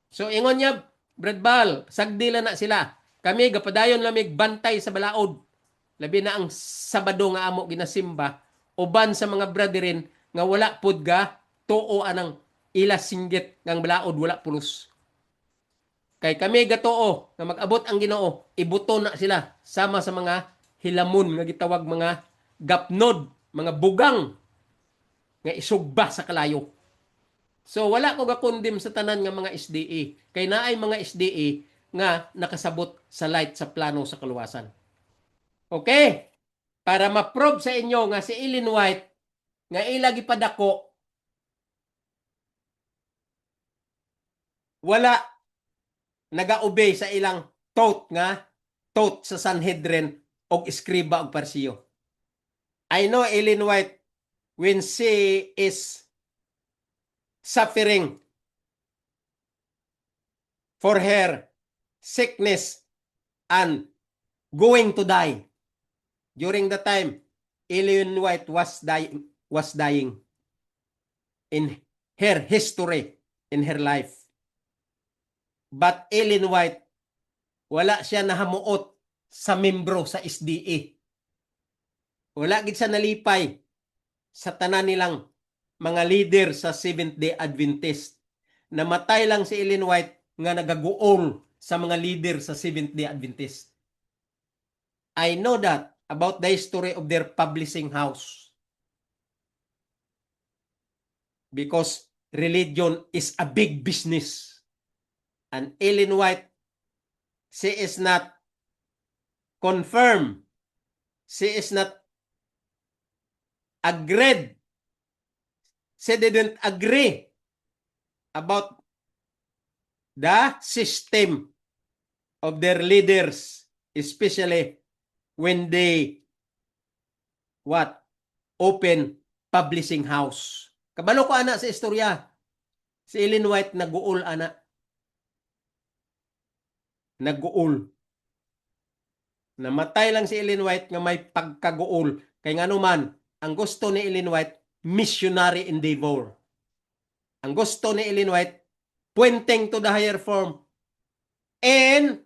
So ingon niya, Brad Bal, sagdila na sila. Kami gapadayon lamig bantay sa balaod. Labi na ang Sabado nga amo ginasimba, uban sa mga bradirin nga wala pud ga tuo anang ila singgit ngang balaod wala pulos. Kay kami gatoo nga mag-abot ang Ginoo, ibuto na sila sama sa mga hilamon nga gitawag mga gapnod, mga bugang nga isugba sa kalayo. So wala ko gakundim sa tanan nga mga SDA. Kay naay mga SDA nga nakasabot sa light sa plano sa kaluwasan. Okay? Para ma-prove sa inyo nga si Ellen White nga ila gipadako, wala nagaobey sa ilang thought sa Sanhedrin og eskriba og parsiyo. I know Ellen White when she is suffering for her sickness and going to die. During the time, Ellen White was dying in her history, in her life. But Ellen White, wala siya nahamuot sa membro sa SDA. Wala gid siya nalipay sa tanan nilang mga leader sa Seventh-day Adventist. Namatay lang si Ellen White nga nagaguol sa mga leader sa Seventh-day Adventist. I know that about the history of their publishing house. Because religion is a big business. And Ellen White, she is not confirmed. She is not agreed. She didn't agree about the system of their leaders, especially when they open publishing house. Kabalo ko ana sa istorya. Si Ellen White naguol ana. Naguol. Namatay lang si Ellen White nga may pagkaguol. Kay ngano man, ang gusto ni Ellen White, missionary endeavor. Ang gusto ni Ellen White, pointing to the higher form and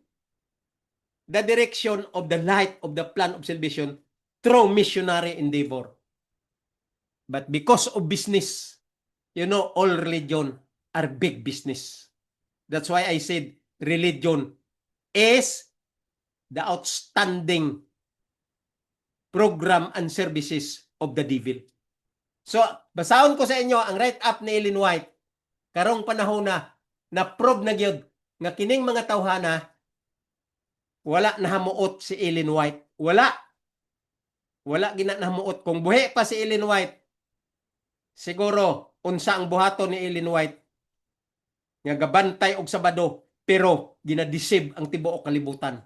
the direction of the light of the plan of salvation through missionary endeavor. But because of business, you know, all religion are big business. That's why I said religion is the outstanding program and services of the devil. So, basahon ko sa inyo ang write-up ni Ellen White karong panahon na prove na gyud nga kining mga tawhana wala nahamuot si Ellen White. Wala gina nahamuot. Kung buhi pa si Ellen White, siguro unsa ang buhaton ni Ellen White nga gabantay og Sabado pero ginadeceive ang tibuok kalibutan.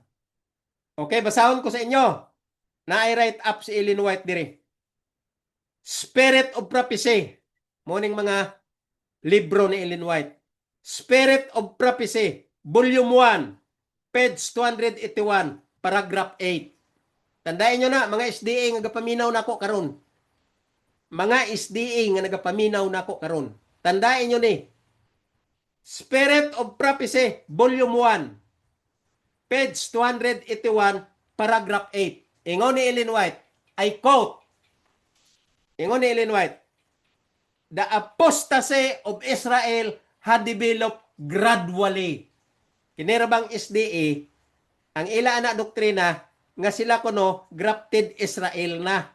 Okay, basahon ko sa inyo. Na I write up si Ellen White diri. Spirit of Prophecy. Muning mga libro ni Ellen White. Spirit of Prophecy, Volume 1, page 281, paragraph 8. Tandaan nyo na, mga SDA nga nagapaminaw nako karon. Mga SDA nga nagapaminaw nako karon. Tandaan nyo ni. Spirit of Prophecy, Volume 1, page 281, paragraph 8. Ingon ni Ellen White, I quote, ingon ni Ellen White, the apostasy of Israel had developed gradually. Kinirabang SDA, ang ila anak doktrina, nga sila kuno, grafted Israel na.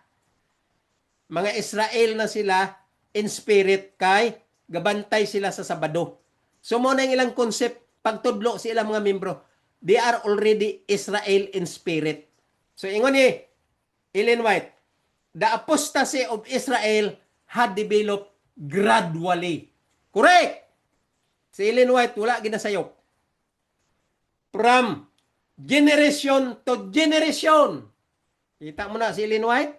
Mga Israel na sila, in spirit, kay gabantay sila sa Sabado. So mo na yung ilang concept, pagtudlo sa ilang mga membro, they are already Israel in spirit. So ingon ni Ellen White, the apostasy of Israel had developed gradually. Correct! Si Ellen White, wala ginasayop. From generation to generation. Kita mo na si Ellen White?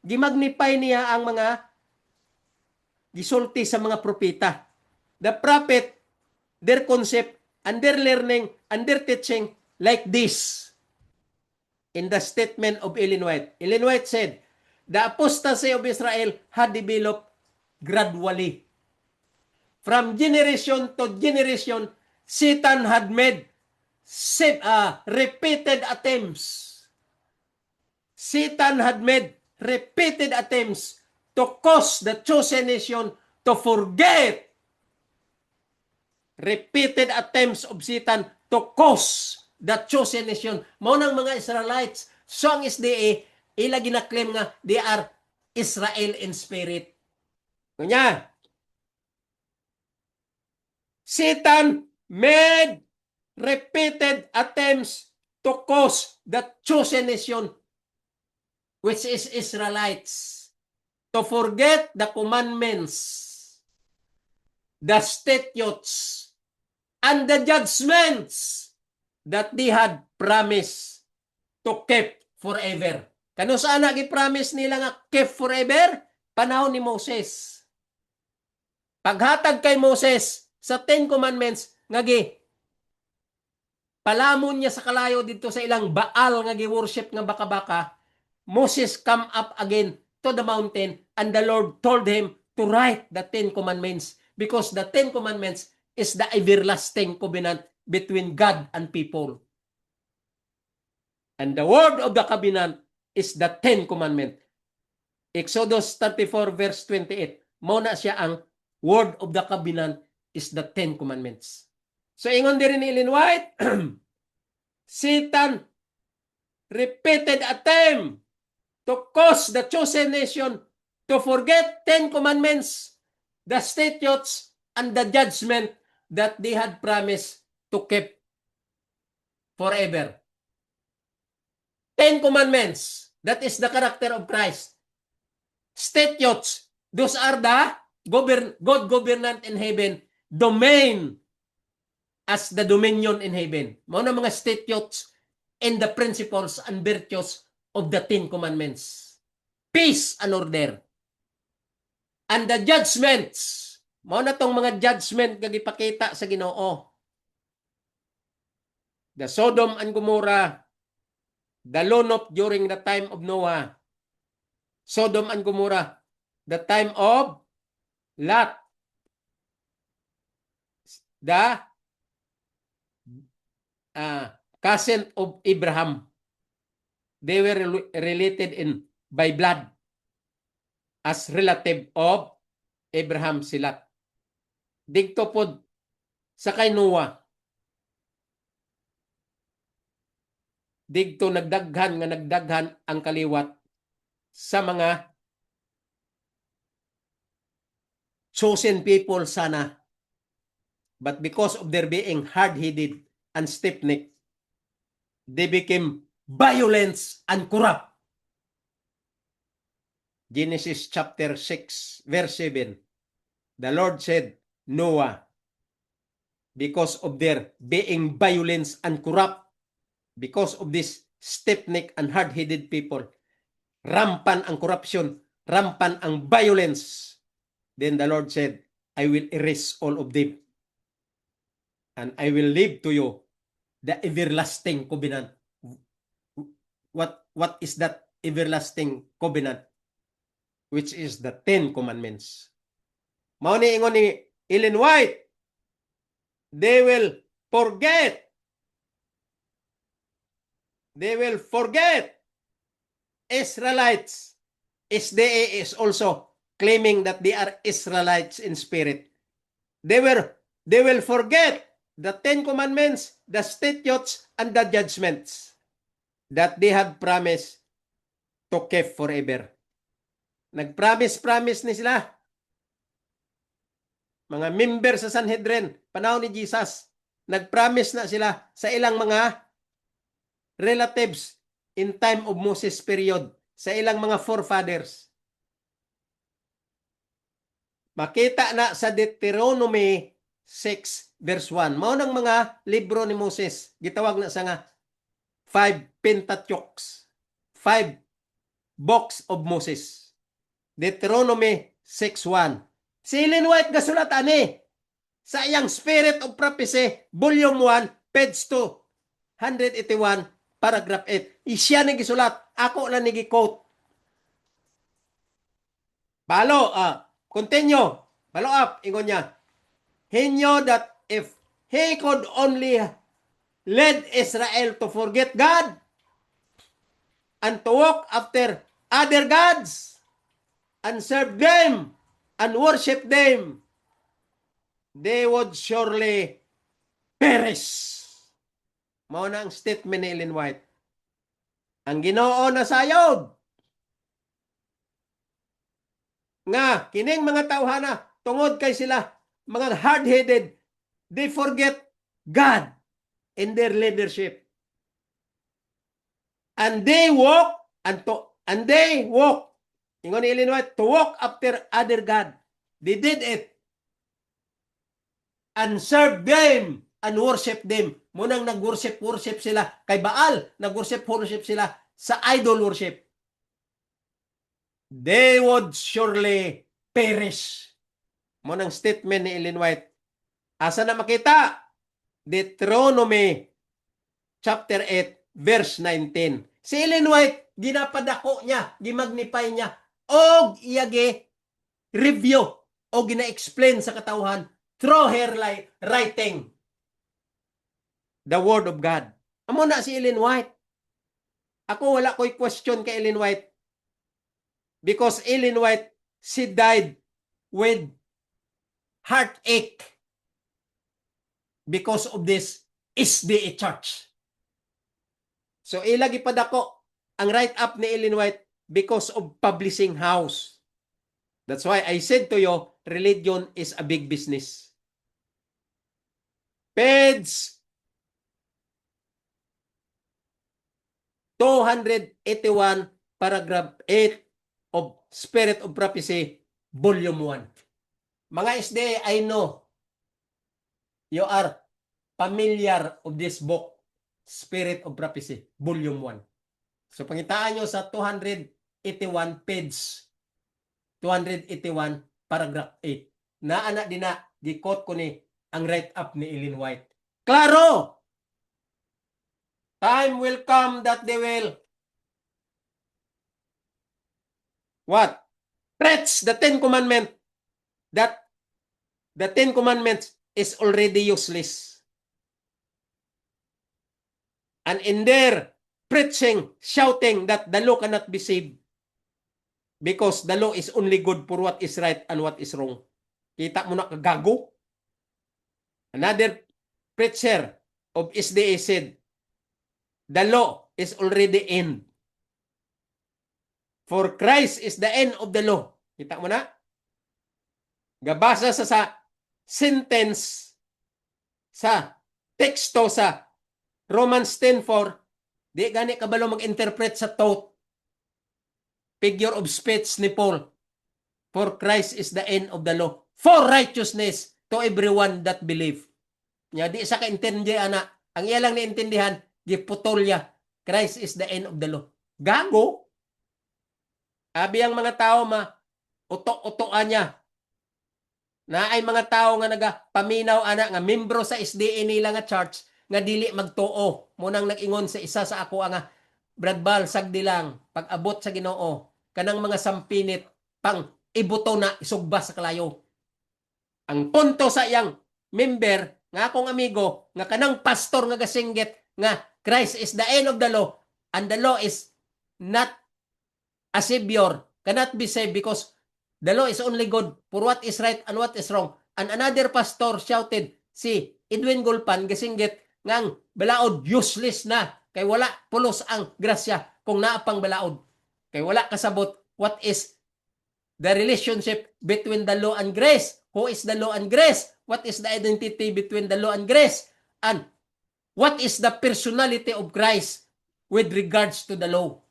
Gimagnify niya ang mga gisulti sa mga propeta. The prophet, their concept, and their learning, and their teaching like this. In the statement of Ellen White. Ellen White said, the apostasy of Israel had developed gradually. From generation to generation, Satan had made repeated attempts. Satan had made repeated attempts to cause the chosen nation to forget. Repeated attempts of Satan to cause the chosen nation. Mao nang mga Israelites, so ang SDA, ila ginaklaim nga they are Israel in spirit. Kunya, Satan made repeated attempts to cause the chosen nation, which is Israelites, to forget the commandments, the statutes, and the judgments that they had promised to keep forever. Kano saan nag-promise nila nga keep forever? Panahon ni Moses. Paghatag kay Moses sa 10 Commandments, ngagi, palamon niya sa kalayo dito sa ilang Baal nga gi-worship nga baka-baka, Moses come up again to the mountain and the Lord told him to write the 10 Commandments because the 10 Commandments is the everlasting covenant between God and people. And the word of the covenant is the 10 Commandments. Exodus 34 verse 28. Muna siya ang word of the covenant is the 10 Commandments. So ingon din ni Ellen White, Satan repeated attempt to cause the chosen nation to forget 10 Commandments, the statutes, and the judgment that they had promised to keep forever. 10 Commandments, that is the character of Christ. Statutes, those are the God government in heaven, domain as the dominion in heaven. Mao na mga statutes and the principles and virtues of the 10 Commandments. Peace and order. And the judgments, mao na tong mga judgment nga gipakita sa Ginoo. The Sodom and Gomorrah, the Lot during the time of Noah. Sodom and Gomorrah, the time of Lot. The cousin of Abraham. They were related by blood as relative of Abraham si Lot. Digto pod sa kay Noah. Digto nagdaghan ang kaliwat sa mga chosen people sana. But because of their being hard-headed and stiff-necked, they became violent and corrupt. Genesis chapter 6, verse 7. The Lord said, Noah, because of their being violent and corrupt, because of this stiff-necked and hard-headed people, rampant ang corruption, rampant ang violence. Then the Lord said, I will erase all of them. And I will leave to you the everlasting covenant. What is that everlasting covenant? Which is the 10 Commandments. Mao ni ingon ni Ellen White, they will forget. They will forget. Israelites. SDA is also claiming that they are Israelites in spirit. They will forget the 10 Commandments, the statutes, and the judgments that they had promised to keep forever. Nag-promise ni sila. Mga member sa Sanhedrin, panahon ni Jesus, nag-promise na sila sa ilang mga relatives in time of Moses period. sa ilang mga forefathers. Makita na sa Deuteronomy 6 verse 1. Mao nang mga libro ni Moses. Gitawag na sa nga 5 Pentateuchs. 5 books of Moses. Deuteronomy 6:1. Si Ellen White gasulat ani sa iyang Spirit of Prophecy, Volume 1, page 281, paragraph 8. Siya ni gisulat, ako lang ni gi-quote. Continue. Follow up, ingon niya. He knew that if he could only lead Israel to forget God and to walk after other gods and serve them and worship them, they would surely perish. Mao na ang statement ni Ellen White. Ang Ginoo na sayod nga kining mga tawhana tungod kay sila mga hard-headed, they forget God in their leadership. And they walk ingon ni Ellen White, to walk after other God. They did it. And serve them and worship them. Munang nag-worship sila kay Baal, nag-worship sila sa idol worship. They would surely perish. Munang statement ni Ellen White. Asa na makita? Deuteronomy chapter 8 verse 19. Si Ellen White, ginapadako niya, gimagnify niya, o iyagi review o gina-explain sa katauhan through her writing the Word of God. Amo na si Ellen White. Ako wala ko'y question kay Ellen White because Ellen White, she died with heartache because of this SDA Church. So ilagi padako ang write-up ni Ellen White because of publishing house. That's why I said to you, religion is a big business. Page 281, paragraph 8 of Spirit of Prophecy, Volume 1. Mga SDA, I know you are familiar of this book, Spirit of Prophecy, Volume 1. So, pangitaan nyo sa 281, page 281, paragraph 8. Naana din na, di-quote ko ni ang write-up ni Ellen White. Klaro! Time will come that they will what? Preach the 10 Commandments, that the 10 Commandments is already useless. And in their preaching, shouting that the law cannot be saved because the law is only good for what is right and what is wrong. Kita mo na kagago? Another preacher of SDA said, the law is already end. For Christ is the end of the law. Kita mo na? Gabasa sa sentence sa teksto sa Romans 10:4, di gani kabalo mag-interpret sa thought, figure of speech ni Paul. For Christ is the end of the law, for righteousness to everyone that believe. Nya di sa kaintindi ana, ang iya lang niintindihan, giputolya, Christ is the end of the law. Gago. Abi ang mga tao uto-utoan niya. Na ay mga tao nga nagapaminaw ana nga membro sa SDA nila nga church nga dili magtuo. Munang nag-ingon sa isa sa ako nga Brad Bal sagdi lang pag-abot sa Ginoo kanang mga sampinit pang ibuto na isugba sa kalayo. Ang punto sa iyang member nga akong amigo nga kanang pastor nga gasinggit nga Christ is the end of the law and the law is not a savior, cannot be saved because the law is only good for what is right and what is wrong. And another pastor shouted, si Edwin Gulpan gasinggit ngang balaod useless na kay wala pulos ang grasya kung naapang balaod. Kay wala kasabot what is the relationship between the law and grace. Who is the law and grace? What is the identity between the law and grace? And what is the personality of Christ with regards to the law?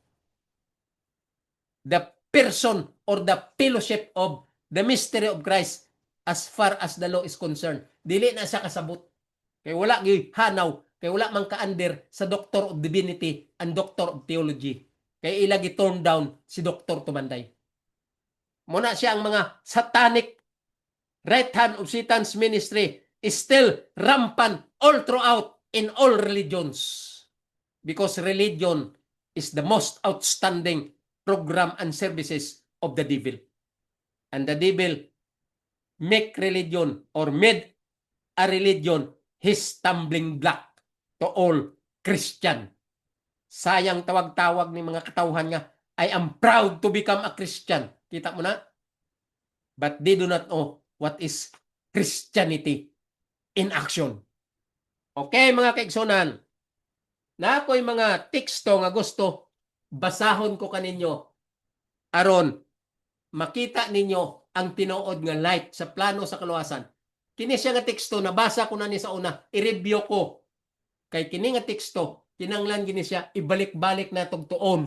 the person or the fellowship of the mystery of Christ as far as the law is concerned. Dili na siya kasabot. Kay wala gyud hanaw, kay wala man ka-under sa Doctor of Divinity and Doctor of Theology. Kay ila gi-turn down si Dr. Tumanday. Muna siya ang mga satanic right hand of Satan's ministry is still rampant all throughout in all religions. Because religion is the most outstanding program and services of the devil. And the devil make religion or made a religion his stumbling block to all Christian. Sayang tawag-tawag ni mga katauhan nga, I am proud to become a Christian. Kita mo na? But they do not know what is Christianity in action. Okay, mga kaigsunan, na ako'y mga teksto nga gusto basahon ko kaninyo aron makita ninyo ang tinuod nga light sa plano sa kaluwasan. Kini siya nga teksto nabasa ko na ni sa una, i-review ko. Kay kini nga teksto, kinanglan gini siya ibalik-balik na tugtuon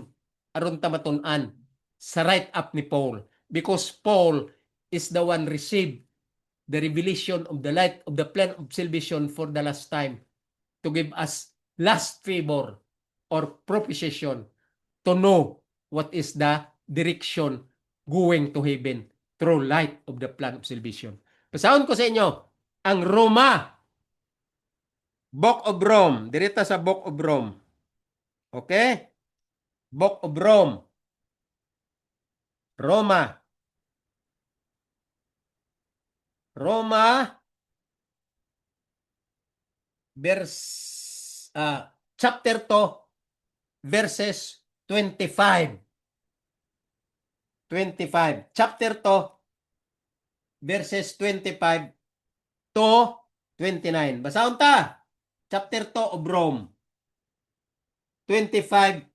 aron ta matun-an sa right up ni Paul, because Paul is the one received the revelation of the light of the plan of salvation for the last time to give us last favor or propitiation to know what is the direction going to heaven through light of the plan of salvation. Pasahon ko sa inyo ang Roma, Book of Rome, direta sa Book of Rome. Okay? Book of Rome. Roma. Chapter 2, verses 25. Chapter 2, verses 25 to 29. Basahon ta. Chapter 2 of Rome. 25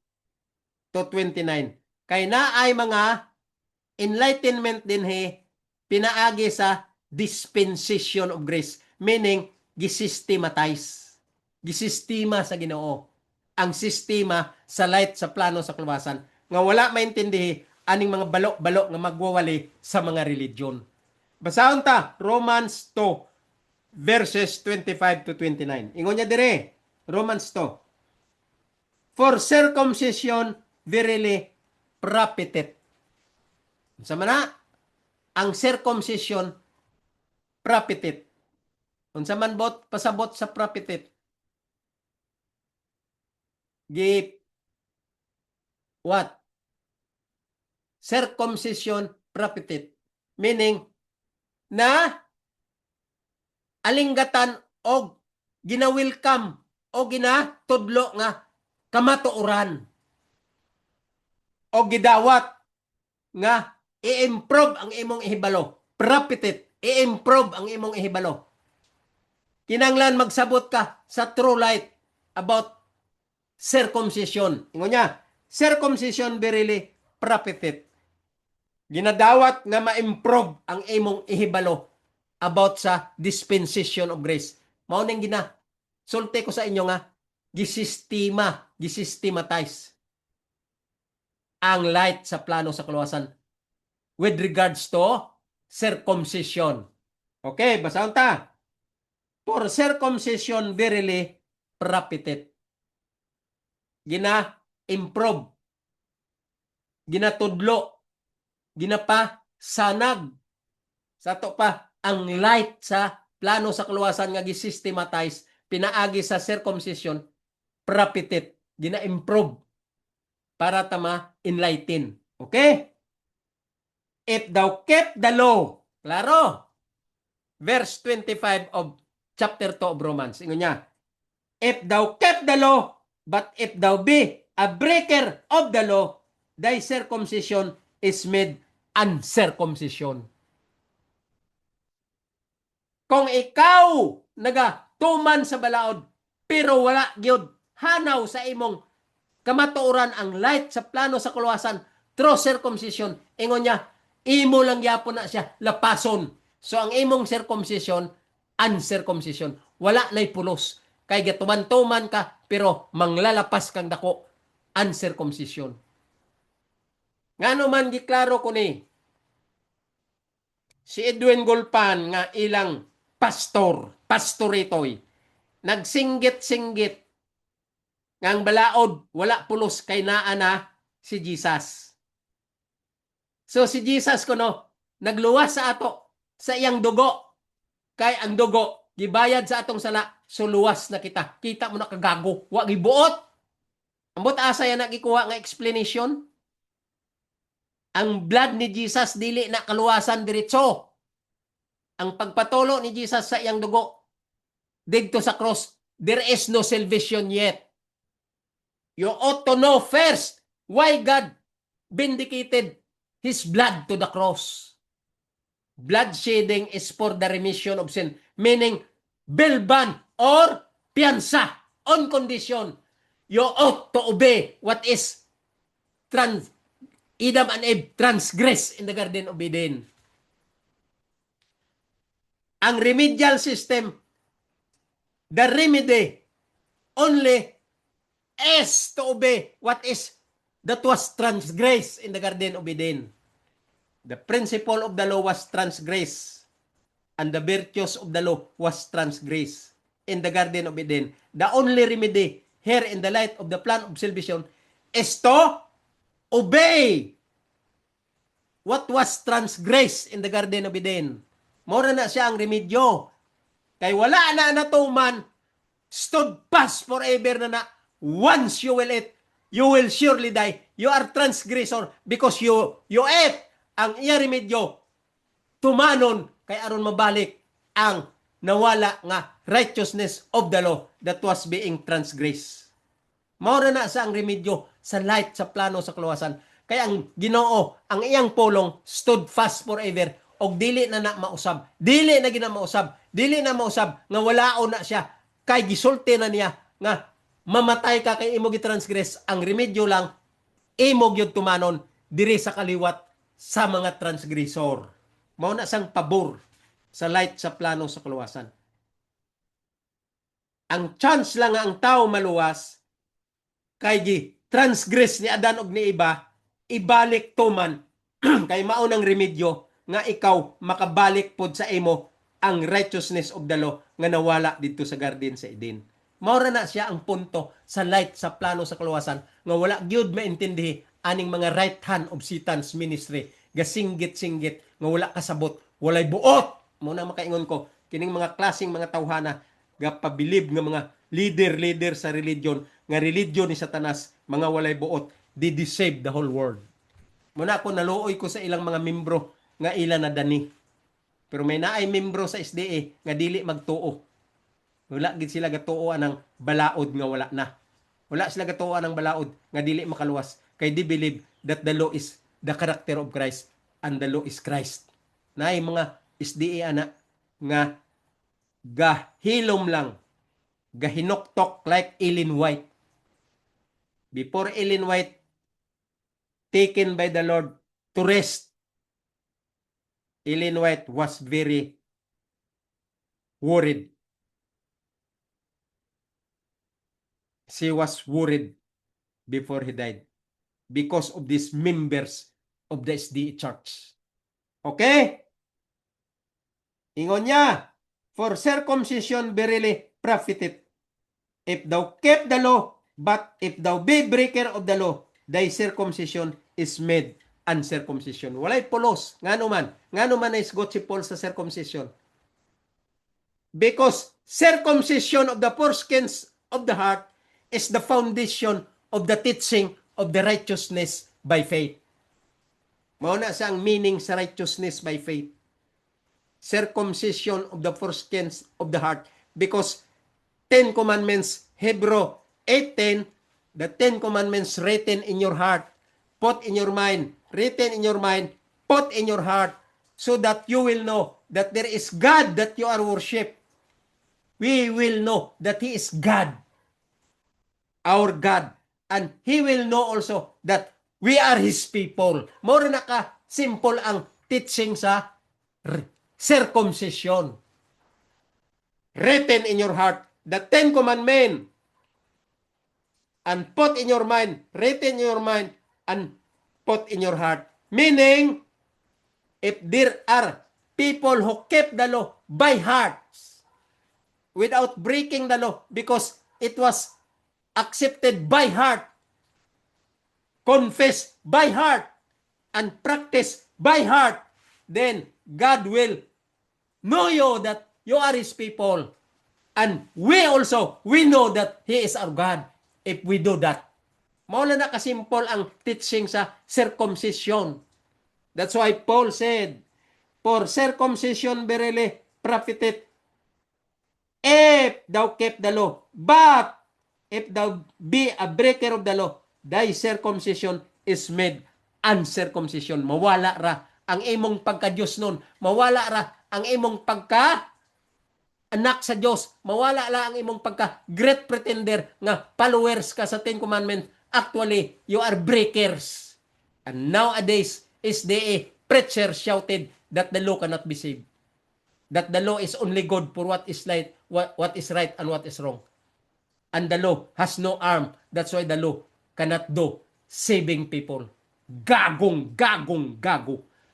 to 29. Kay naay mga enlightenment din pinaagi sa dispensation of grace. Meaning, gisystematize. Gisistema sa Ginoo. Ang sistema sa light sa plano sa kaluwasan. Nga wala maintindihi aning mga balok-balok nga magwawali sa mga religion. Basahon ta, Romans 2, verses 25 to 29. Ingon niya dire, Romans 2. For circumcision verily profited. Sa mana, ang circumcision profited. Unsa man bot pasabot sa profited. What? Circumcision profited. Meaning, na alinggatan o ginawilkam o ginatudlo nga kamatuoran o gidawat nga i-improve ang imong ihibalo. Profited. I-improve ang imong ihibalo. Kinanglan magsabot ka sa true light about circumcision. Ingon niya, circumcision verily profited. Ginadawat nga ma-improve ang imong ihibalo about sa dispensation of grace. Mao ning sulti ko sa inyo nga gisystematize ang light sa plano sa kaluwasan with regards to circumcision. Okay, basahon ta. For circumcision verily profited. Gina-improve, ginatudlo, ginapasanag sa to pa ang light sa plano sa kaluwasan nga gisystematize pinaagi sa circumcision profited, gina-improve para tama enlighten. Okay? If thou kept the law, klaro. Verse 25 of chapter 2 of Romans. Ingon niya, if thou kept the law, but if thou be a breaker of the law, thy circumcision is made uncircumcision. Kung ikaw nagatuman sa balaod, pero wala gyud hanaw sa imong kamatuoran ang light sa plano sa kaluwasan through circumcision, ingon niya, imo lang yapon na siya lapason. So ang imong circumcision, uncircumcision, wala na'y pulos. Kay gatuman-tuman ka, pero manglalapas kang dako, uncircumcision. Ngano man giklaro ko ni si Edwin Gulpan nga ilang pastoritoy, nagsinggit-singgit nga ang balaod wala pulos kay naa na si Jesus. So si Jesus kuno nagluwas sa ato sa iyang dugo, kay ang dugo gibayad sa atong sala, so luwas na kita. Kita mo na kagago, wa gibuot. Ambot asa yan nagikuha nga explanation. Ang blood ni Jesus dili na kaluwasan diretso. Ang pagpatulo ni Jesus sa iyang dugo didto sa cross, there is no salvation yet. You ought to know first why God vindicated His blood to the cross. Blood shedding is for the remission of sin, meaning bilban or piyansa on condition you ought to obey what is Adam and Eve transgress in the Garden of Eden. Ang remedial system, the remedy only is to obey what is that was transgressed in the Garden of Eden. The principle of the law was transgressed, and the virtues of the law was transgressed in the Garden of Eden. The only remedy here in the light of the plan of salvation is to obey what was transgressed in the Garden of Eden. Mora na siya ang remedyo. Kay wala na natuman, stood fast forever na once you will eat, you will surely die. You are transgressor because you ate. Ang iya remedyo, tumanon kay aron mabalik ang nawala nga righteousness of the law that was being transgressed. Maura na sa ang remedyo sa light sa plano sa kaluwasan. Kaya ang Ginoo, ang iyang pulong stood fast forever og dili na mausab. Dili na ginamausab. Dili na mausab nga walaon na siya kay gisulti na niya nga mamatay ka kay imo gitransgress. Ang remedyo lang imo gyud tumanon diri sa kaliwat sa mga transgressor. Mao na sang pabor sa light sa plano sa kaluwasan. Ang chance lang nga ang tao maluwas kay gi transgress ni Adan og ni Eva, ibalik tuman kay maunang remedyo nga ikaw makabalik pod sa imo ang righteousness of the law nga nawala dito sa garden sa Eden. Maura na siya ang punto sa light sa plano sa kaluwasan nga wala gyud maintindihi aning mga right hand of Satan's ministry gasinggit-singgit nga wala kasabot, walay buot. Muna makaingon ko kining mga klaseng mga tawhana nga pabilib nga mga leader sa religion nga religion ni Satanas, mga walay buot, they deceive the whole world. Muna ako naluoy ko sa ilang mga membro nga ila na dani. Pero may naay membro sa SDA nga dili magtuo. Wala gid sila gatuoan ng balaod nga wala na. Wala sila gatuoan ng balaod nga dili makaluwas kay they believe that the law is the character of Christ and the law is Christ. Naay mga SDA ana nga gahilom lang, gahinoktok like Ellen White. Before Ellen White taken by the Lord to rest, Ellen White was very worried. She was worried before he died because of these members of the SDA Church. Okay? Ingon niya, for circumcision verily profited if thou keep the law, but if thou be breaker of the law, thy circumcision is made uncircumcision. Walay pulos. Ngano man na isgot si Paul sa circumcision. Because circumcision of the foreskins of the heart is the foundation of the teaching of the righteousness by faith. Mao na sa ang meaning sa righteousness by faith. Circumcision of the foreskins of the heart. Because 10 Commandments, Hebrew 8:10, the 10 Commandments written in your heart, put in your mind, written in your mind, put in your heart, so that you will know that there is God that you are worship. We will know that He is God, our God, and He will know also that we are His people. More na ka simple ang teaching sa circumcision. Written in your heart, the 10 Commandments, and put in your mind, written in your mind, and put in your heart. Meaning, if there are people who keep the law by heart, without breaking the law, because it was accepted by heart, confessed by heart, and practiced by heart, then God will know you that you are His people. And we know that He is our God if we do that. Maula na kasimple ang teaching sa circumcision. That's why Paul said, for circumcision verily profiteth if thou keep the law. But if thou be a breaker of the law, thy circumcision is made uncircumcision. Mawala ra ang imong pagka-Diyos nun. Mawala ra ang imong pagka-anak sa Diyos. Mawala ra ang imong pagka-great pretender nga followers ka sa Ten Commandments. Actually, you are breakers. And nowadays, is the preacher shouted that the law cannot be saved. That the law is only good for what is right, what is right and what is wrong. And the law has no arm. That's why the law cannot do saving people. Gago.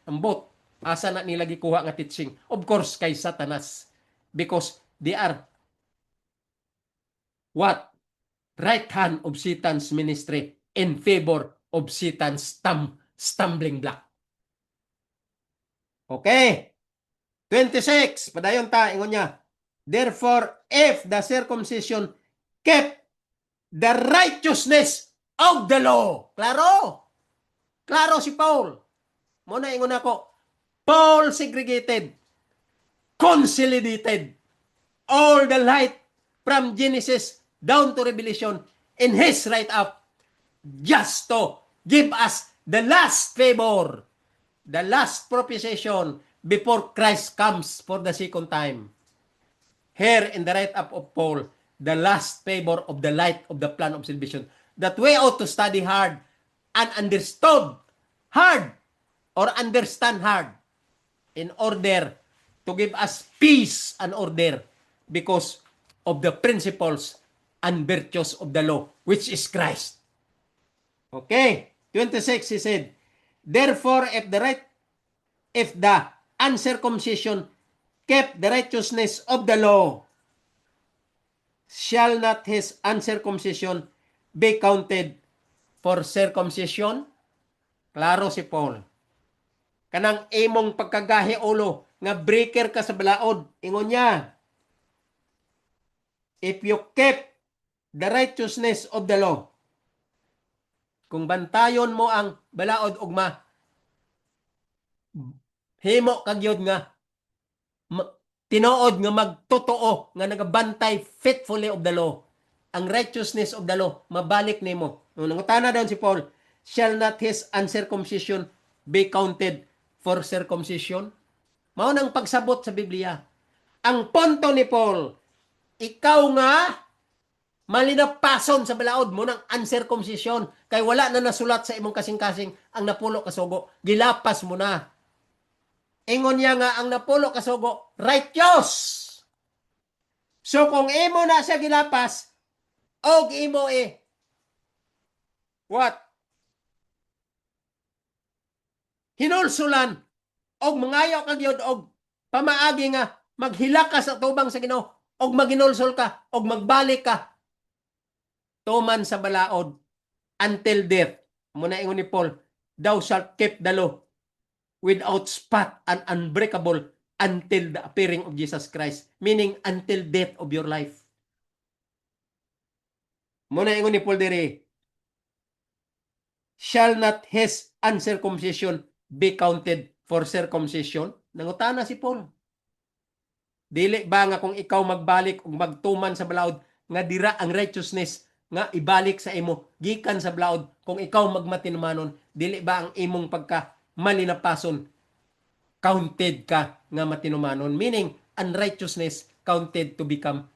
Ambot, asa na nila gikuha nga teaching? Of course, kay Satanas. Because they are what? Right hand of Satan's ministry in favor of Satan's stumbling block. Okay. 26. Padayon ta, ingon niya. Therefore, if the circumcision kept the righteousness of the law. Klaro? Klaro si Paul. Muna ingon ako. Paul segregated, consolidated all the light from Genesis down to Revelation in his write-up just to give us the last favor, the last propitiation before Christ comes for the second time. Here in the write-up of Paul, the last favor of the light of the plan of salvation, that we ought to study hard and understood hard or understand hard in order to give us peace and order because of the principles and virtues of the law, which is Christ. Okay, 26 he said, therefore if the uncircumcision kept the righteousness of the law, shall not his uncircumcision be counted for circumcision? Klaro si Paul. Kanang imong pagkagahi ulo, nga breaker ka sa balaod, ingon niya, if you keep the righteousness of the law, kung bantayon mo ang balaod ugma, himo kagyod nga tinuod nga magtotoo nga nagabantay faithfully of the law, ang righteousness of the law mabalik nimo. Nangutana daw si Paul, shall not his uncircumcision be counted for circumcision? Mao nang pagsabot sa Biblia. Ang punto ni Paul, ikaw nga malinapason sa balaod mo ng uncircumcision kay wala na nasulat sa imong kasing-kasing ang napulo kasugo, gilapas mo na. Ingon niya nga ang napulo kasugo, righteous. So kung imo na siya gilapas, og imo what? Hinulsulan, og mangayo kag yod og pamaagi nga maghilakas sa tubang sa Ginoo, og maginulsol ka, og magbalik ka tuman sa balaod until death. Muna ingon ni Paul, thou shalt keep the law without spot and unbreakable until the appearing of Jesus Christ. Meaning, until death of your life. Muna ingon ni Paul diri, shall not his uncircumcision be counted for circumcision? Nangutana si Paul. Dili ba nga kung ikaw magbalik o magtuman sa balaod, nga dira ang righteousness nga ibalik sa imo gikan sa balaod, kung ikaw magmatinumanon, dili ba ang imong pagka malinapason counted ka nga matinumanon? Meaning, unrighteousness counted to become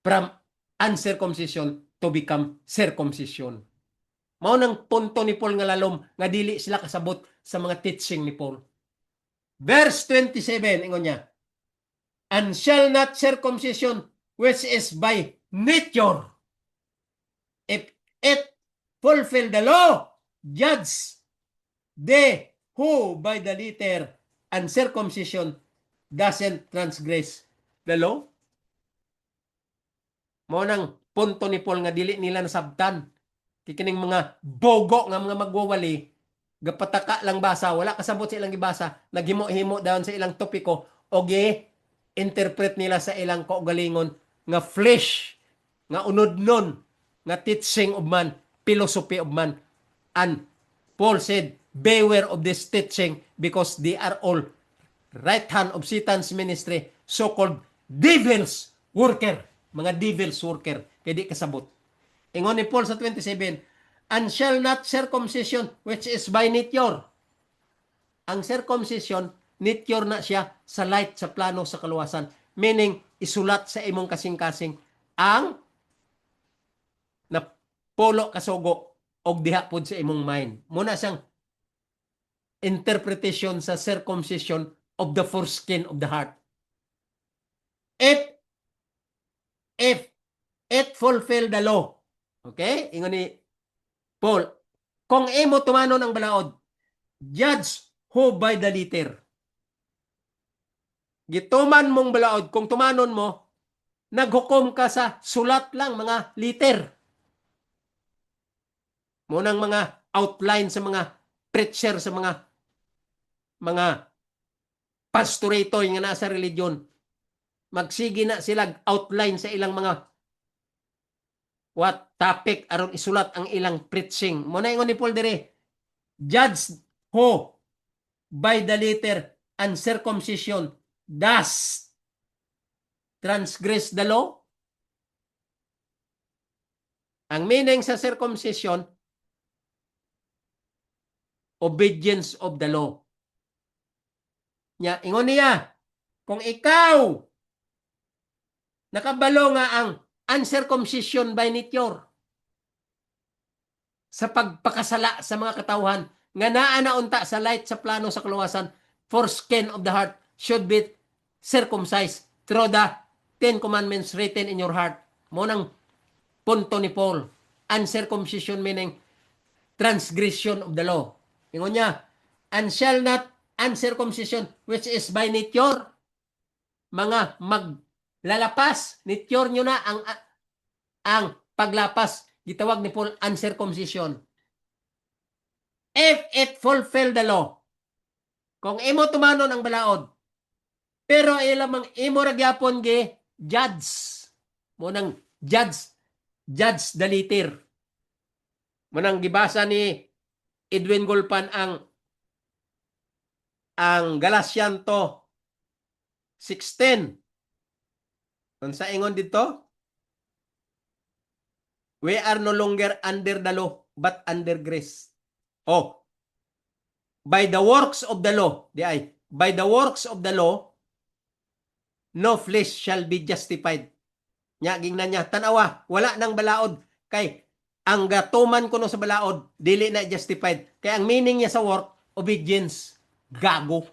from uncircumcision to become circumcision. Mao nang punto ni Paul nga lalom nga dili sila kasabot sa mga teaching ni Paul. Verse 27, ingon niya, and shall not circumcision which is by nature, if it fulfill the law, judge they who by the letter and circumcision doesn't transgress the law. Mo nang punto ni Paul nga dili nila nasabtan. Kikining mga bogo nga mga magwawali, gapataka lang basa, wala kasabot sa ilang gibasa, naghimo-himo dayon sa ilang topiko, o interpret nila sa ilang kaugalingon nga flesh, nga unod-non, nga teaching of man, philosophy of man. And Paul said, beware of this teaching because they are all right hand of Satan's ministry, so-called devil's worker. Mga devil's worker. Kaya di kasabot. Ingon ni Paul sa 27, and shall not circumcision which is by nature. Ang circumcision, nature na siya sa light, sa plano, sa kaluwasan. Meaning, isulat sa imong kasing-kasing ang napolo kasugo og diha pod sa imong mind. Muna siyang interpretation sa circumcision of the foreskin of the heart. If it fulfill the law, okay? Ingon ni Paul, kung imo tumanon ang balaod, judge who by the letter. Gituman mong balaod, kung tumanon mo, naghukom ka sa sulat lang, mga liter. Munang mga outline sa mga preacher, sa mga pastorator nga nasa religion. Magsige na sila outline sa ilang mga what topic aron isulat ang ilang preaching. Muna ingon ni Paul dire, judge who by the letter and circumcision does transgress the law. Ang meaning sa circumcision, obedience of the law. Nya, ingon niya, kung ikaw nakabalo nga ang uncircumcision by nature sa pagpakasala sa mga katawhan nga naa na unta sa light, sa plano, sa kaluwasan, foreskin of the heart should be circumcised through the 10 commandments written in your heart. Munang punto ni Paul, uncircumcision meaning transgression of the law. Ingon niya, and shall not uncircumcision which is by nature, mga maglalapas, nature nyo na ang paglapas, gitawag ni Paul uncircumcision. If it fulfill the law, kung imo tumanon ang balaod, pero ilamang imo ragyapon gi judge, munang judge the letter. Munang gibasa ni Edwin Gulpan ang Galatians 6:10. Kung sa ingon dito, we are no longer under the law, but under grace. Oh, by the works of the law, by the works of the law, no flesh shall be justified. Nya, gingnan niya, tanawa, wala nang balaod. Kay, ang gatuman ko no sa balaod, dili na justified. Kaya ang meaning niya sa work, obedience, gago.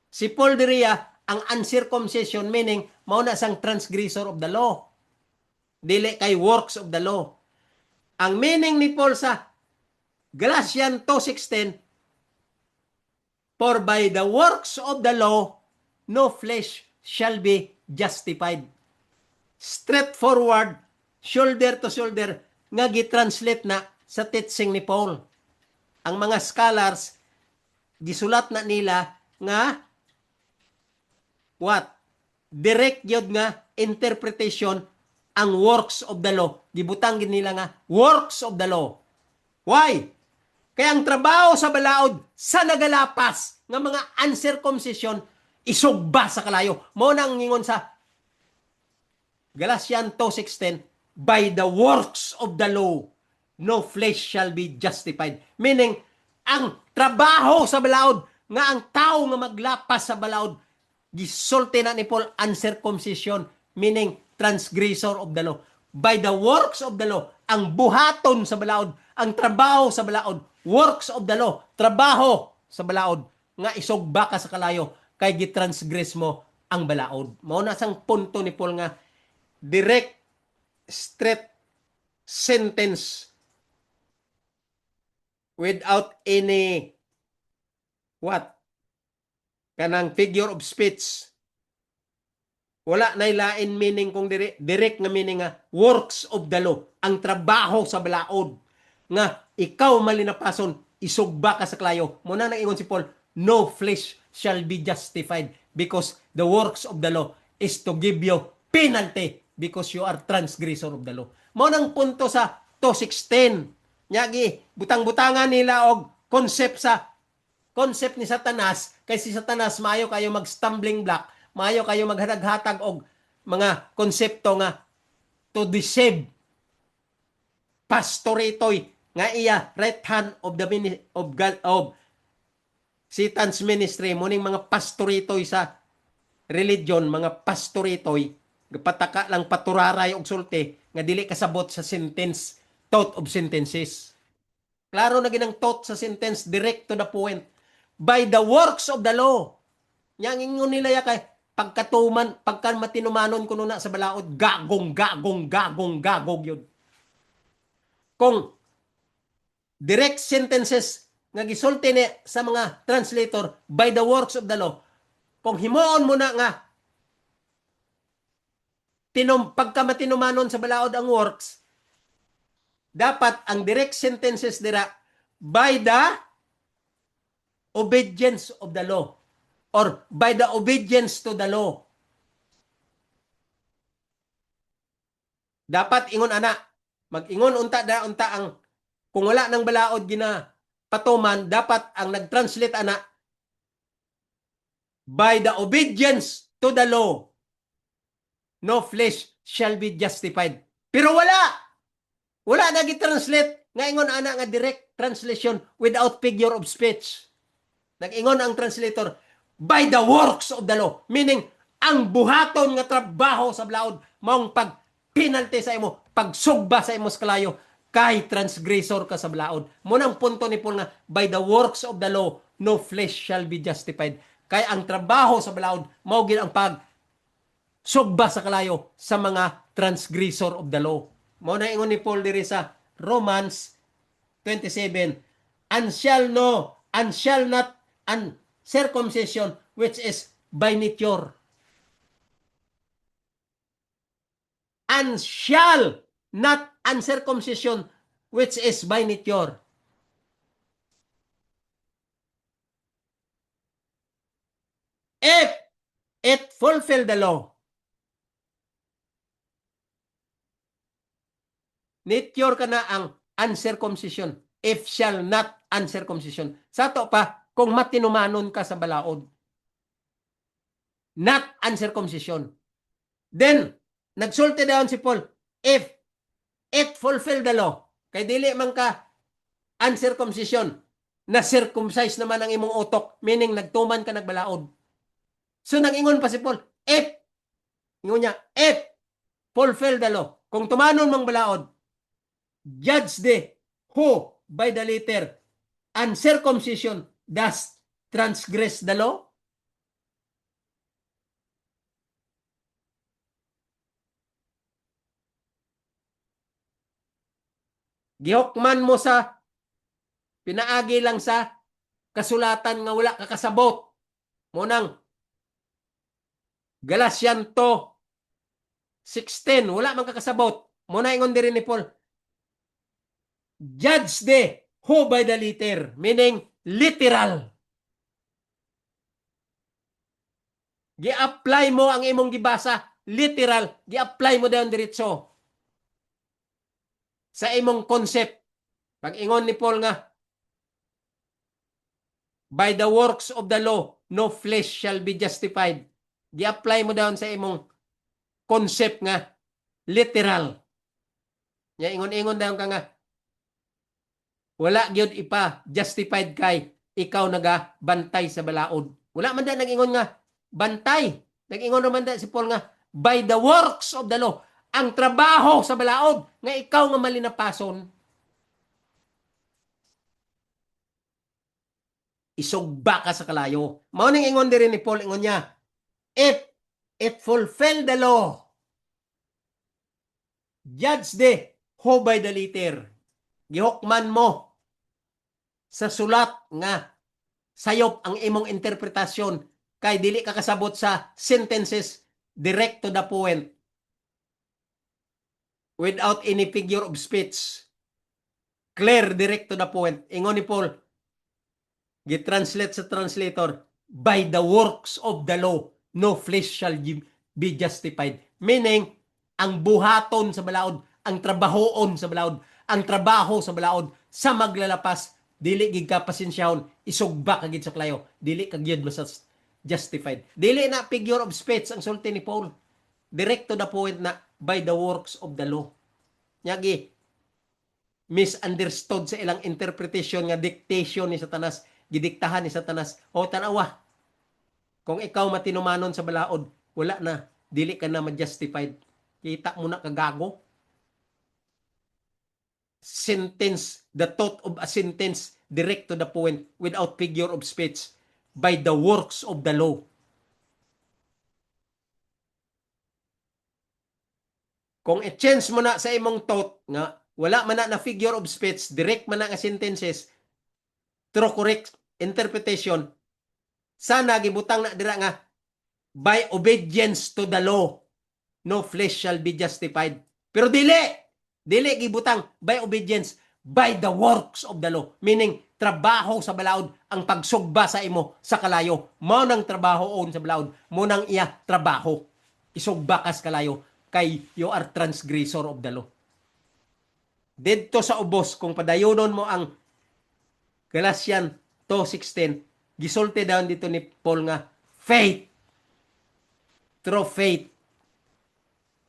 Si Paul diria, ang uncircumcision meaning, mauna sang transgressor of the law. Dili kay works of the law. Ang meaning ni Paul sa Galatians 2:16, for by the works of the law, no flesh shall be justified. Straightforward, shoulder to shoulder, nga gitranslate na sa teaching ni Paul. Ang mga scholars, gisulat na nila nga, what? Direct yun nga interpretation ang works of the law. Gibutang nila nga, works of the law. Why? Kaya ang trabaho sa balaod, sa nagalapas, nga mga uncircumcision, isugba sa kalayo. Mo nang ngingon sa Galatians 2:16, by the works of the law, no flesh shall be justified. Meaning, ang trabaho sa balaod, nga ang tao nga maglapas sa balaod, gisulti na ni Paul uncircumcision, meaning transgressor of the law. By the works of the law, ang buhaton sa balaod, ang trabaho sa balaod, works of the law, trabaho sa balaod, nga isugba ka sa kalayo, kay gitransgress mo ang balaod. Mao na sang punto ni Paul nga, direct, straight sentence without any what kanang figure of speech. Wala na lain meaning kung direct nga meaning nga works of the law, ang trabaho sa balaod nga ikaw malinapason isugba ka sa klayo. Muna nang ingon si Paul, no flesh shall be justified because the works of the law is to give you penalty because you are transgressor of the law. Mo nang punto sa 2:16. Nyagi butang-butangan nila og concept ni Satanas kay si Satanas maayo kayo mag-stumbling block, maayo kayo maghatag-hatag og mga konsepto nga to deceive pastoretoy nga iya right hand of the of God of Satan's ministry muning mga pastoretoy sa religion, mga pastoretoy pataka lang paturaray og sulti nga dili kasabot sa sentence, thought of sentences. Klaro na ginang thought sa sentence, direct to the point. By the works of the law. Yang ingon nila ya kay pagkatuman, pagkan matinumanon kuno na sa balaod, gagong yun. Kung direct sentences nga gisulti ni sa mga translator by the works of the law, kung himuon mo na nga pagka matinumanon sa balaod ang works, dapat ang direct sentences dira by the obedience of the law or by the obedience to the law. Dapat ingon ana, mag-ingon unta ang kung wala nang balaod gina patuman, dapat ang nag-translate ana by the obedience to the law no flesh shall be justified. Pero wala na gi-translate nga ingon ana nga direct translation without figure of speech. Nag-ingon ang translator by the works of the law, meaning ang buhaton nga trabaho sa balaod maong pag-penalty sa imo, pagsugba sa imo sa kalayo kay transgressor ka sa balaod. Munang punto ni Paul nga by the works of the law no flesh shall be justified. Kay ang trabaho sa balaod mao gid ang pag sugba sa kalayo sa mga transgressor of the law. Mao na ingon ni Paul diri sa Romans 27, and shall not uncircumcision which is by nature, and shall not uncircumcision which is by nature. If it fulfill the law, nature ka na ang uncircumcision. If shall not uncircumcision. Sa to pa, kung matinumanon ka sa balaod. Not uncircumcision. Then, nagsulti daw si Paul, if it fulfill the law, kay dili man ka uncircumcision, na circumcise naman ang imong utok, meaning nagtuman ka nagbalaod. So, nag-ingon pa si Paul, if fulfill the law, kung tumanon mong balaod, judge the who by the letter uncircumcision does transgress the law. Gihokman mo sa pinaagi lang sa kasulatan nga wala kakasabot. Munang Galatian 2:16 wala man kakasabot. Muna ingon diri ni Paul, judge the who by the letter, meaning literal. Gi-apply mo ang imong gibasa, literal, gi-apply mo dayon diretso sa imong concept. Pag ingon ni Paul nga, by the works of the law, no flesh shall be justified. Gi-apply mo dayon sa imong concept nga literal. Ya ingon-ingon dayon ka nga, wala gyud ipa justified kay ikaw nagabantay sa balaod. Wala man da nag-ingon nga bantay. Nag-ingon naman da si Paul nga by the works of the law, ang trabaho sa balaod nga ikaw nga malinapason, isugba ka sa kalayo. Mao ning ingon diri ni Paul, ingon niya, if it fulfill the law, judge the who by the letter. Gihokman mo sa sulat nga sayop ang imong interpretasyon kay dili ka kasabot sa sentences direct to the point without any figure of speech. Clear, direct to the point. Ingon ni Paul, gitranslate sa translator, by the works of the law, no flesh shall be justified. Meaning, ang buhaton sa balaod, ang trabahoon sa balaod, ang trabaho sa balaod, sa maglalapas, dili gid ka pasensyahon, isugba ka gid sa klayo, dili ka gid masas justified. Dili na figure of speech ang sulti ni Paul. Direct to the point na by the works of the law. Nyagi, misunderstood sa ilang interpretation nga dictation ni Satanas, gidiktahan ni Satanas. O tanawa, kung ikaw matinumanon sa balaod, wala na, dili ka na ma-justified. Kita mo na kagago. Sentence, the thought of a sentence direct to the point without figure of speech by the works of the law. Kung i-change mo na sa imong thought nga wala man na figure of speech, direct man na nga sentences, through correct interpretation, sana gibutang na dira nga by obedience to the law, no flesh shall be justified. Pero dili gibutang by obedience, by the works of the law. Meaning, trabaho sa balaod, ang pagsugba sa imo sa kalayo. Mo nang trabaho on sa balaod, mo nang iya trabaho. Isugba kas kalayo, kay you are transgressor of the law. Dito sa ubos, kung padayonon mo ang Galatians 2:16, gisulti down dito ni Paul nga, faith, through faith,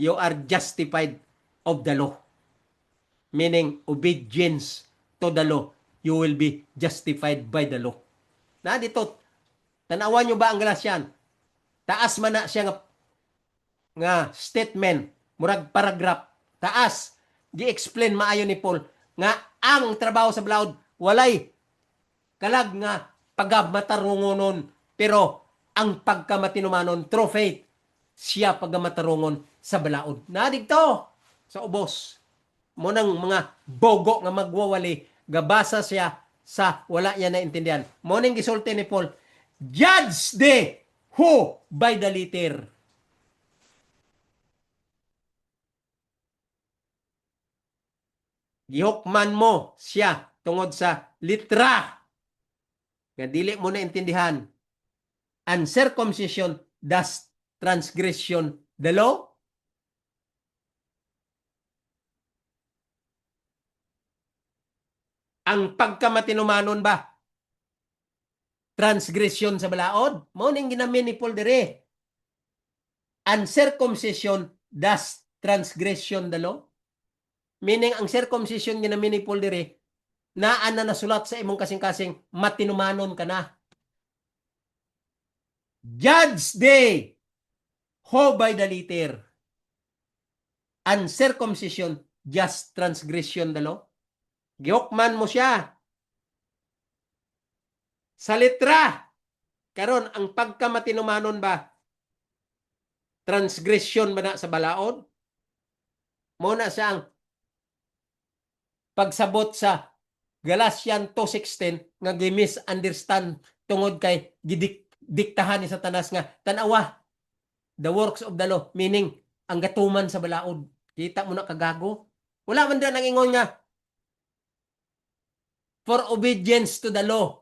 you are justified of the law. Meaning, obedience to the law, you will be justified by the law. Na dito, tanawan nyo ba ang Galatians? Taas man na siya nga statement, murag paragraph, taas, gi-explain maayo ni Paul, nga ang trabaho sa balaod, walay kalag nga pagamatarungonon, pero ang pagkamatinumanon, through faith, siya pagamatarungon sa balaod. Na dito, sa ubos, mo nang mga bogo nga magwawali, gabasa siya sa wala niya naintindihan. Mo nang gisulti ni Paul, judge the who by the letter. Gihukman mo siya tungod sa litra nga dili mo na intindihan. Uncircumcision does transgression the law? Ang pagkamatinumanon ba transgression sa balaod? Mao ning ginamin ni Paul dire. Uncircumcision does transgression the law? Meaning, ang circumcision ginamin ni Paul dire, naan na nasulat sa imong kasing-kasing, matinumanon ka na. Judge day, ho by the letter. Uncircumcision, just transgression the law. Gihukman mo siya. Sa litra, karon ang pagkamatinumanon ba, transgression ba na sa balaod? Muna sa ang pagsabot sa Galatians 2:16 nga gi-misunderstand tungod kay gidiktahan ni Satanas nga tanawa the works of the law, meaning ang gatuman sa balaod. Kita mo na kagago. Wala man din nangingon nga for obedience to the law,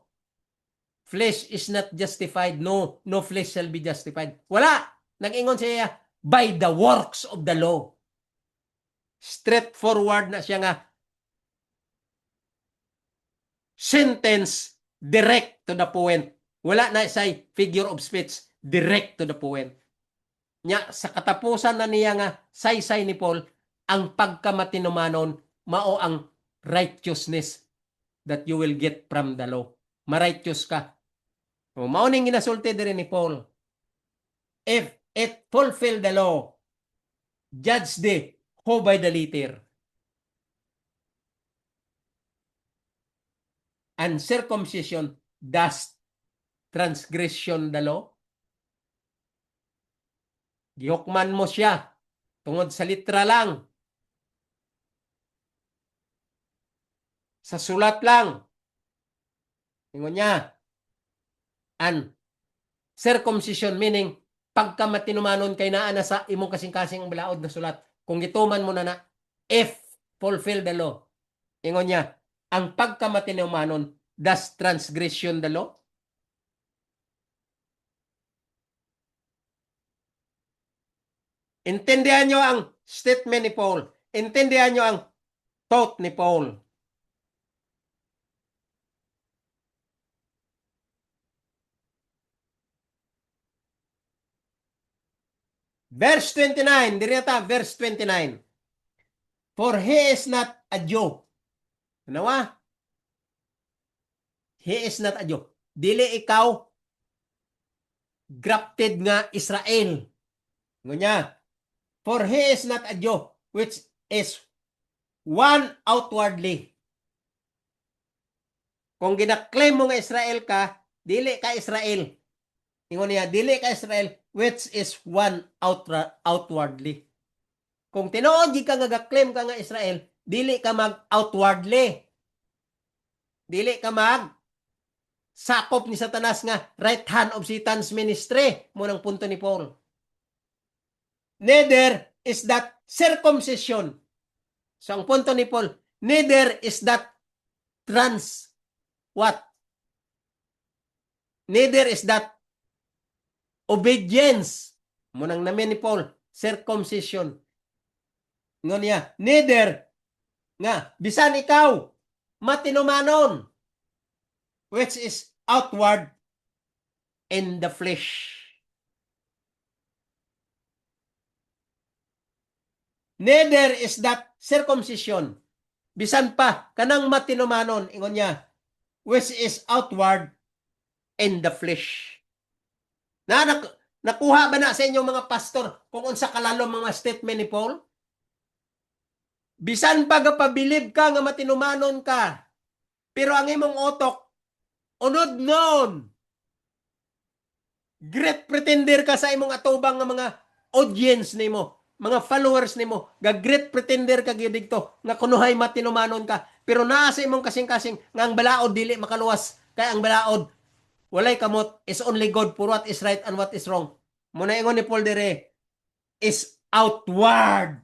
flesh is not justified. No flesh shall be justified. Wala. Nag-ingon siya by the works of the law. Straightforward na siya nga sentence direct to the point. Wala na say figure of speech, direct to the point. Nya sa katapusan na niya nga saysay ni Paul, ang pagkamatinumanon mao ang righteousness that you will get from the law. Ma-righteous ka. O mao ning ginasulti diri ni Paul. If it fulfill the law, judge the who by the letter. And circumcision does transgression the law? Gihukman mo siya tungod sa litra lang. Sa sulat lang. Ingon niya, an circumcision meaning pagka matinumanon kay naa na sa imong kasing-kasing ang balaod na sulat. Kung gituman mo na if fulfill the law. Ingon niya, ang pagka matinumanon does transgression the law? Intindihan nyo ang statement ni Paul. Intindihan nyo ang thought ni Paul. Verse 29, diri ta, verse 29. For he is not a Jew. Nawa? He is not a Jew. Dili ikaw grafted nga Israel. Ngunya, for he is not a Jew, which is one outwardly. Kung ginaklaim mo nga Israel ka, dili ka Israel. Ingon niya, dili ka Israel, which is one outwardly. Kung tinuod di ka nga claim ka nga Israel, dili ka mag-outwardly. Dili ka sakop ni Satanas nga right hand of Satan's ministry. Munang punto ni Paul. Neither is that circumcision. So ang punto ni Paul, neither is that what? Neither is that obedience. Munang namin ni Paul, circumcision. Ngon niya, neither nga, bisan ikaw, matinumanon, which is outward in the flesh. Neither is that circumcision. Bisan pa, kanang matinumanon, ingon niya, which is outward in the flesh. Nakuha ba na sa inyong mga pastor kung unsa kalalom mga statement ni Paul? Bisan pagpabilib ka nga matinumanon ka, pero ang imong otok, unod nun. Great pretender ka sa imong atubang nga mga audience nimo, mga followers nimo, ga great pretender ka gyud dito nga kunuhay matinumanon ka, pero naa sa imong kasing-kasing nga ang balaod dili makaluwas, kay ang balaod walay kamot, is only God for what is right and what is wrong. Muna ingon ni Paul dire, is outward.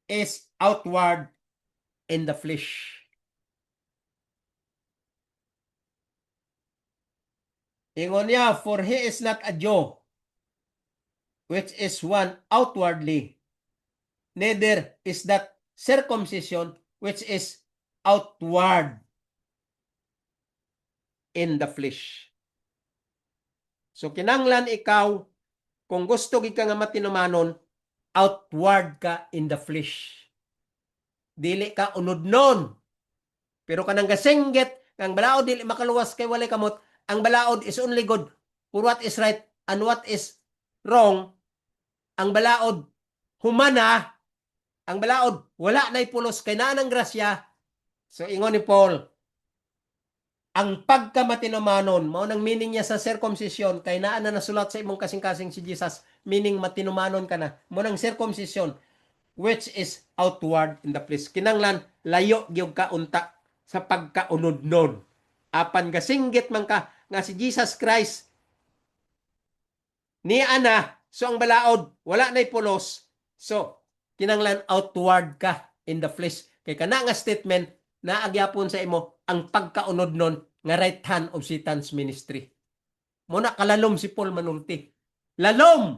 Is outward in the flesh. Ingon niya, for he is not a Jew, which is one outwardly, neither is that circumcision, which is outward in the flesh. So kinanglan ikaw, kung gusto gid ka nga matinumanon, outward ka in the flesh. Dili ka unod-non. Pero kanang gasenggit, ang balaod dili makaluwas kay walay kamot, ang balaod is only good for what is right and what is wrong. Ang balaod humana, ang balaod wala na ipulos kay naa ng grasya. So ingon ni Paul, ang pagkamatinumanon, mao nang meaning niya sa circumcision, kay naa na nasulat sa imong kasing-kasing si Jesus, meaning matinumanon ka na. Mo nang circumcision, which is outward in the flesh. Kinanglan, layo gyud ka unta sa pagkaunod-non. Apan gasinggit man ka nga si Jesus Christ ni ana, so ang balaod wala na ipulos. So kinanglan outward ka in the flesh. Kay kana nga statement na agyapon sa imo ang pagkaunod-non nga right hand of Satan's ministry. Muna kalalom si Paul manulti. Lalom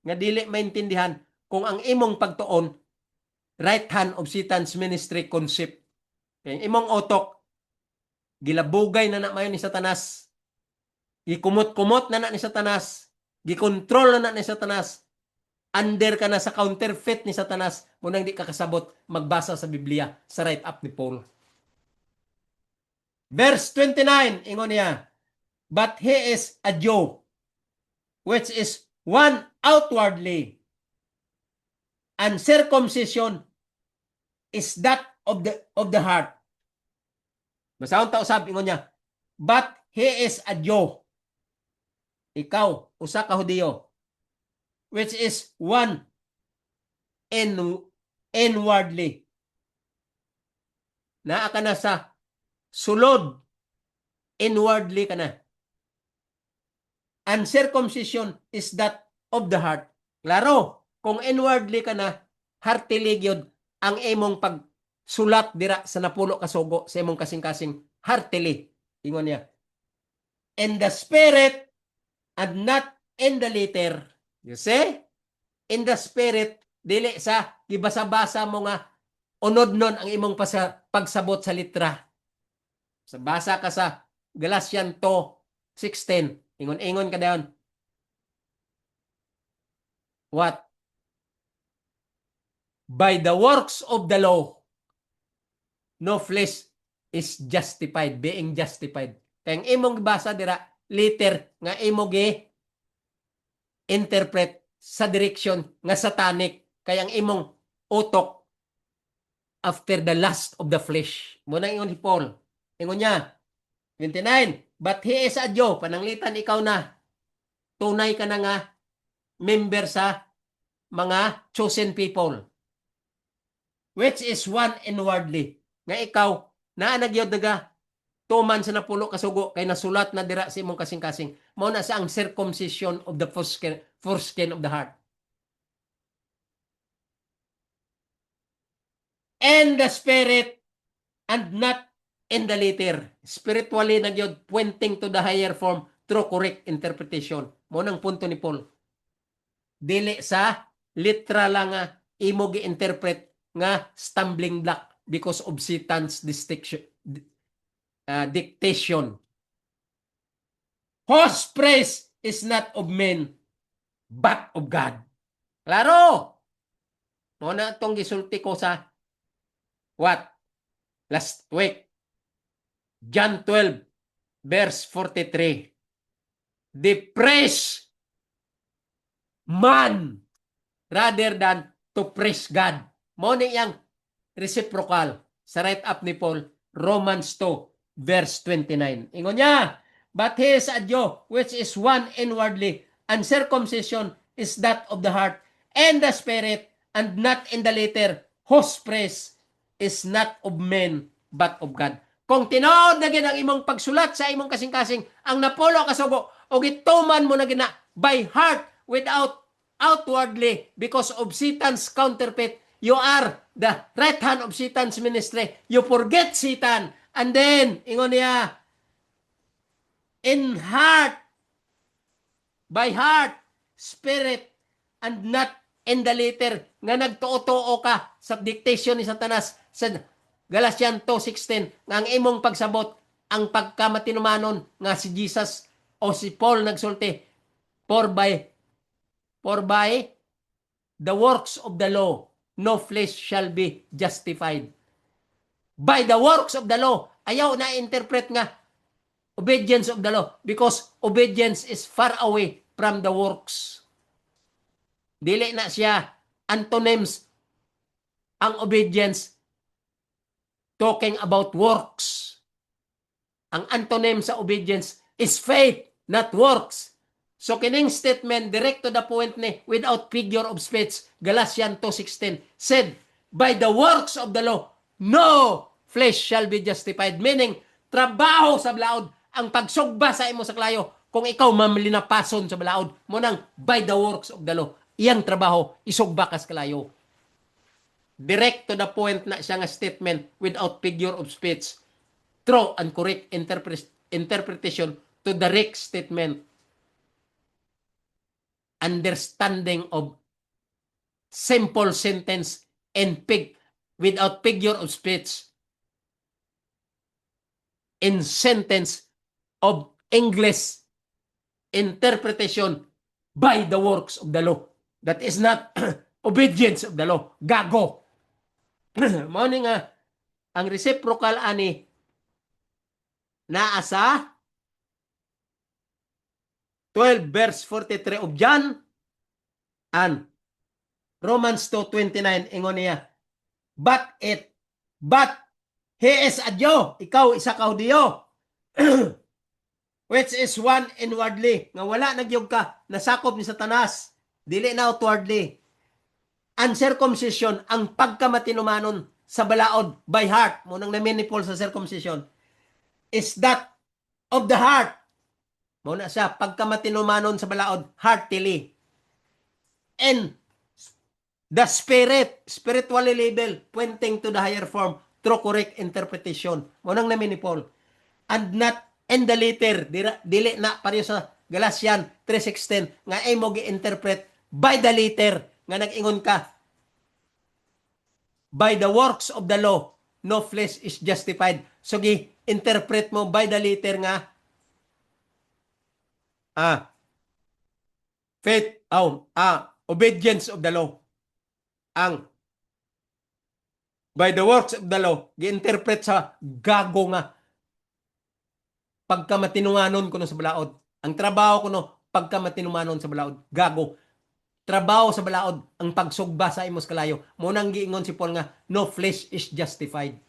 nga dili maintindihan kung ang imong pagtuon right hand of Satan's ministry concept. Kay imong otok gilabugay na mayon ni Satanas. Gikumot-kumot na ni Satanas. Gikontrol na ni Satanas. Under ka na sa counterfeit ni Satanas. Munang di ka kasabot magbasa sa Biblia sa right up ni Paul. Verse 29, ingon niya, but he is a Jew, which is one outwardly, and circumcision is that of the heart. Basahon ta usab, ingon niya, but he is a Jew. Ikaw, usa ka Hudiyo, which is one inwardly. Naa ka na sa sulod, inwardly ka na. Uncircumcision is that of the heart. Klaro, kung inwardly ka na, heartily gyud ang imong pagsulat dira sa napulo ka sugo sa imong kasing-kasing heartily. Ingon niya. In the spirit and not in the letter. You see? In the spirit, dili sa gibasa-basa mo nga unod nun ang imong pagsabot sa litra. Sa basa ka sa Galatians 2:16. Ingon-ingon ka dayon. What? By the works of the law, no flesh is justified, being justified. Kaya imong basa dira, liter nga imong interpret sa direksyon nga satanic. Kaya ang imong utok after the lust of the flesh. Muna ingon si Paul. Ingon niya, 29, but he is a Jew, pananglitan ikaw na, tunay ka na nga, member sa mga chosen people, which is one inwardly. Nga ikaw, naanagyod naga, tuman sa napulo kasugo, kay nasulat na dira sa imong kasing-kasing. Mao na sa ang circumcision of the foreskin of the heart. And the spirit, and not in the letter. Spiritually na gyud pointing to the higher form through correct interpretation. Mo nang punto ni Paul. Dili sa literal lang nga imo gi-interpret nga stumbling block because of Satan's dictation. Whose praise is not of men but of God. Klaro. Mo na tong gisulti ko sa what? Last week. John 12, verse 43. They praise man rather than to praise God. Mo ni yang reciprocal sa right up ni Paul, Romans 2, verse 29. Ingon niya, but he is a Jew, which is one inwardly, and circumcision is that of the heart and the spirit, and not in the letter, whose praise is not of men, but of God. Kung tinood na ang imong pagsulat sa imong kasing-kasing, ang napulo kasugo, o gituman mo na gina by heart without outwardly because of Satan's counterfeit, you are the right hand of Satan's ministry. You forget Satan. And then, ingon niya, in heart, by heart, spirit, and not in the letter, nga nagtuo-tuo ka sa dictation ni Satanas sa Galatians 2:16 nga ang imong pagsabot ang pagkamatinumanon nga si Jesus o si Paul nagsulti for by the works of the law no flesh shall be justified. By the works of the law, ayaw na interpret nga obedience of the law because obedience is far away from the works. Dili na siya antonyms ang obedience talking about works. Ang antonym sa obedience is faith, not works. So kining statement, direct to the point ni, without figure of speech, Galatians 2:16, said, by the works of the law, no flesh shall be justified. Meaning, trabaho sa balaod, ang pagsugba sa imo sa klayo, kung ikaw mamlinapason sa balaod, mo nang by the works of the law, iyang trabaho, isugba ka sa klayo. Direct to the point na siya nga statement without figure of speech. True and correct interpretation to the direct statement. Understanding of simple sentence and without figure of speech. In sentence of English interpretation by the works of the law. That is not obedience of the law. Gago. Mao ni nga ang reciprocal ani naa sa 12 verse 43 of John and Romans 2:29 ingon niya, but he is a Jew, ikaw isa ka Hudiyo, which is one inwardly, nga wala nagyog ka nasakop ni Satanas, dili na outwardly. Uncircumcision, ang pagkamatinumanon sa balaod by heart, munang namin ni Paul sa circumcision, is that of the heart. Muna siya, pagkamatinumanon sa balaod, heartily. And the spirit, spiritually label, pointing to the higher form, through correct interpretation. Munang namin ni Paul. And not in the letter, dili na pareho sa Galatian 3:16, nga ay mo gi-interpret by the letter, nga nag-ingon ka, by the works of the law, no flesh is justified. So, gi-interpret mo by the letter nga, faith, obedience of the law. Ang by the works of the law, gi-interpret sa gago nga pagkamatinumanon ko no sa balaod. Ang trabaho ko no, pagkamatinumanon sa balaod. Gago. Trabaho sa balaod, ang pagsugba sa imos kalayo. Munang giingon si Paul nga, no flesh is justified.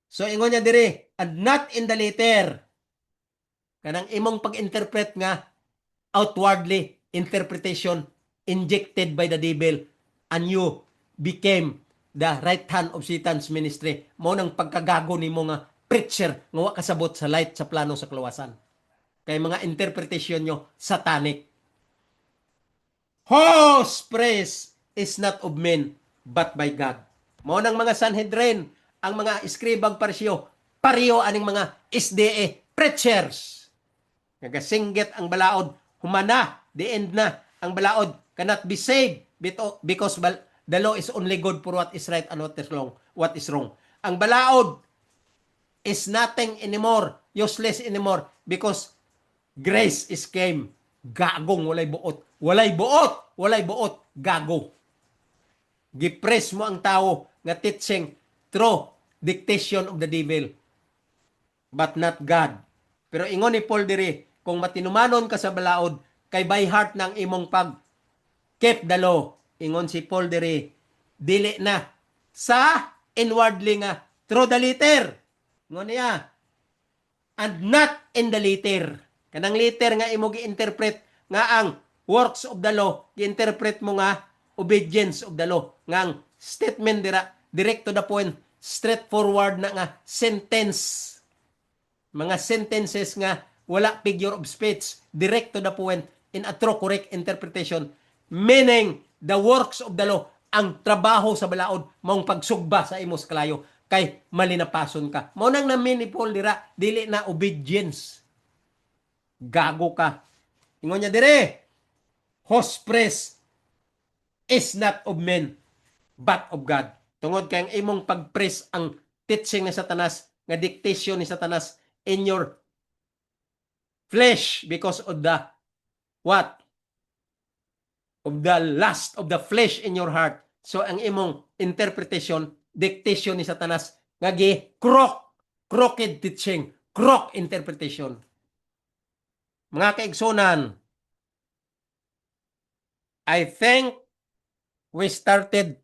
So, ingon niya diri, and not in the letter. Kanang imong pag-interpret nga, outwardly, interpretation, injected by the devil, and you became the right hand of Satan's ministry. Munang pagkagago ni mo nga, preacher, nga wa kasabot sa light sa plano sa kaluwasan. Kay mga interpretation nyo, satanic. Whose praise is not of men, but by God. Mo nang mga Sanhedrin, ang mga eskribang parisyo, pariyo aning mga SDA, preachers. Nagasinggit ang balaod, humana, the end na, ang balaod cannot be saved because the law is only good for what is right and what is wrong. Ang balaod is nothing anymore, useless anymore, because grace is came. Gagong, walay buot. Walay buot, gago. Gipress mo ang tao nga teaching through dictation of the devil, but not God. Pero ingon ni Paul diri, kung matinumanon ka sa balaod, kay by heart ng imong pag keep the law, ingon si Paul diri, dili na sa inwardly nga through the letter. Ingon niya, and not in the letter. Kanang letter nga imo gi-interpret nga ang works of the law, gi-interpret mo nga obedience of the law. Nga ang statement direct to the point, straightforward na nga sentence. Mga sentences nga wala figure of speech, direct to the point, in a true correct interpretation. Meaning, the works of the law, ang trabaho sa balaod, maong pagsugba sa imos kalayo, kay malinapason ka. Mao nang namin ni Paul dira, dili na obedience. Gago ka. Ingon niya dire, whose praise is not of men, but of God. Tungod kay ang imong pag-praise ang teaching ni Satanas, nga dictation ni Satanas in your flesh because of the what? Of the lust of the flesh in your heart. So ang imong interpretation, dictation ni Satanas, nga crooked teaching, crook interpretation. Mga kaigsunan, I think we started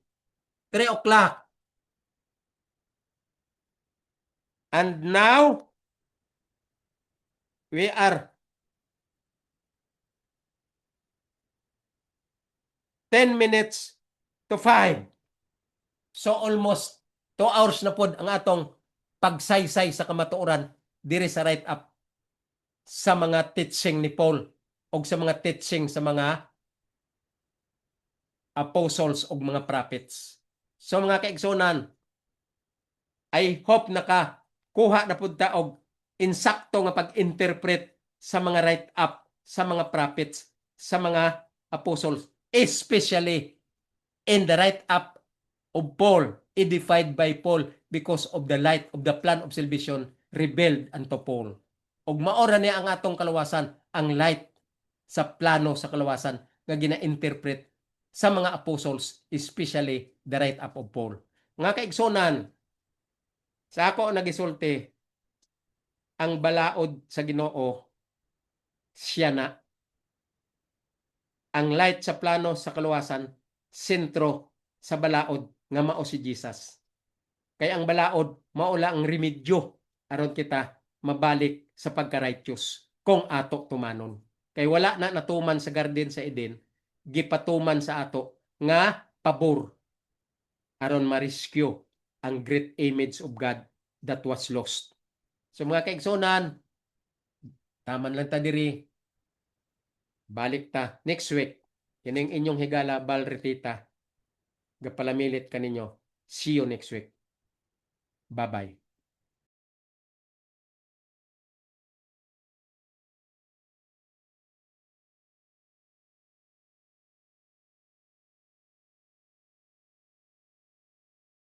3 o'clock. And now, we are 10 minutes to 5. So almost 2 hours na pod ang atong pagsaysay sa kamatuoran diri sa right up sa mga teaching ni Paul o sa mga teaching sa mga apostles o mga prophets. So mga kaigsunan, I hope nakakuha na pud ta og insakto nga pag-interpret sa mga right up sa mga prophets, sa mga apostles, especially in the right up of Paul, edified by Paul because of the light of the plan of salvation revealed unto Paul. Og maora niya ang atong kalawasan, ang light sa plano sa kalawasan nga gina-interpret sa mga apostles, especially the right up of Paul. Nga kaigsunan, sa ako nagisulti, ang balaod sa Ginoo, siya na. Ang light sa plano sa kalawasan, sentro sa balaod nga mao si Jesus. Kaya ang balaod, maula ang remedyo aron kita mabalik sa pagka-righteous kung ato tumanon. Kay wala na natuman sa garden sa Eden, gipatuman sa ato nga pabor aron ma-rescue ang great image of God that was lost. So mga kaigsonan, taman lang ta diri. Balik ta next week. Kining inyong higala Bal Retita. Gapalamilit kaninyo. See you next week. Bye-bye.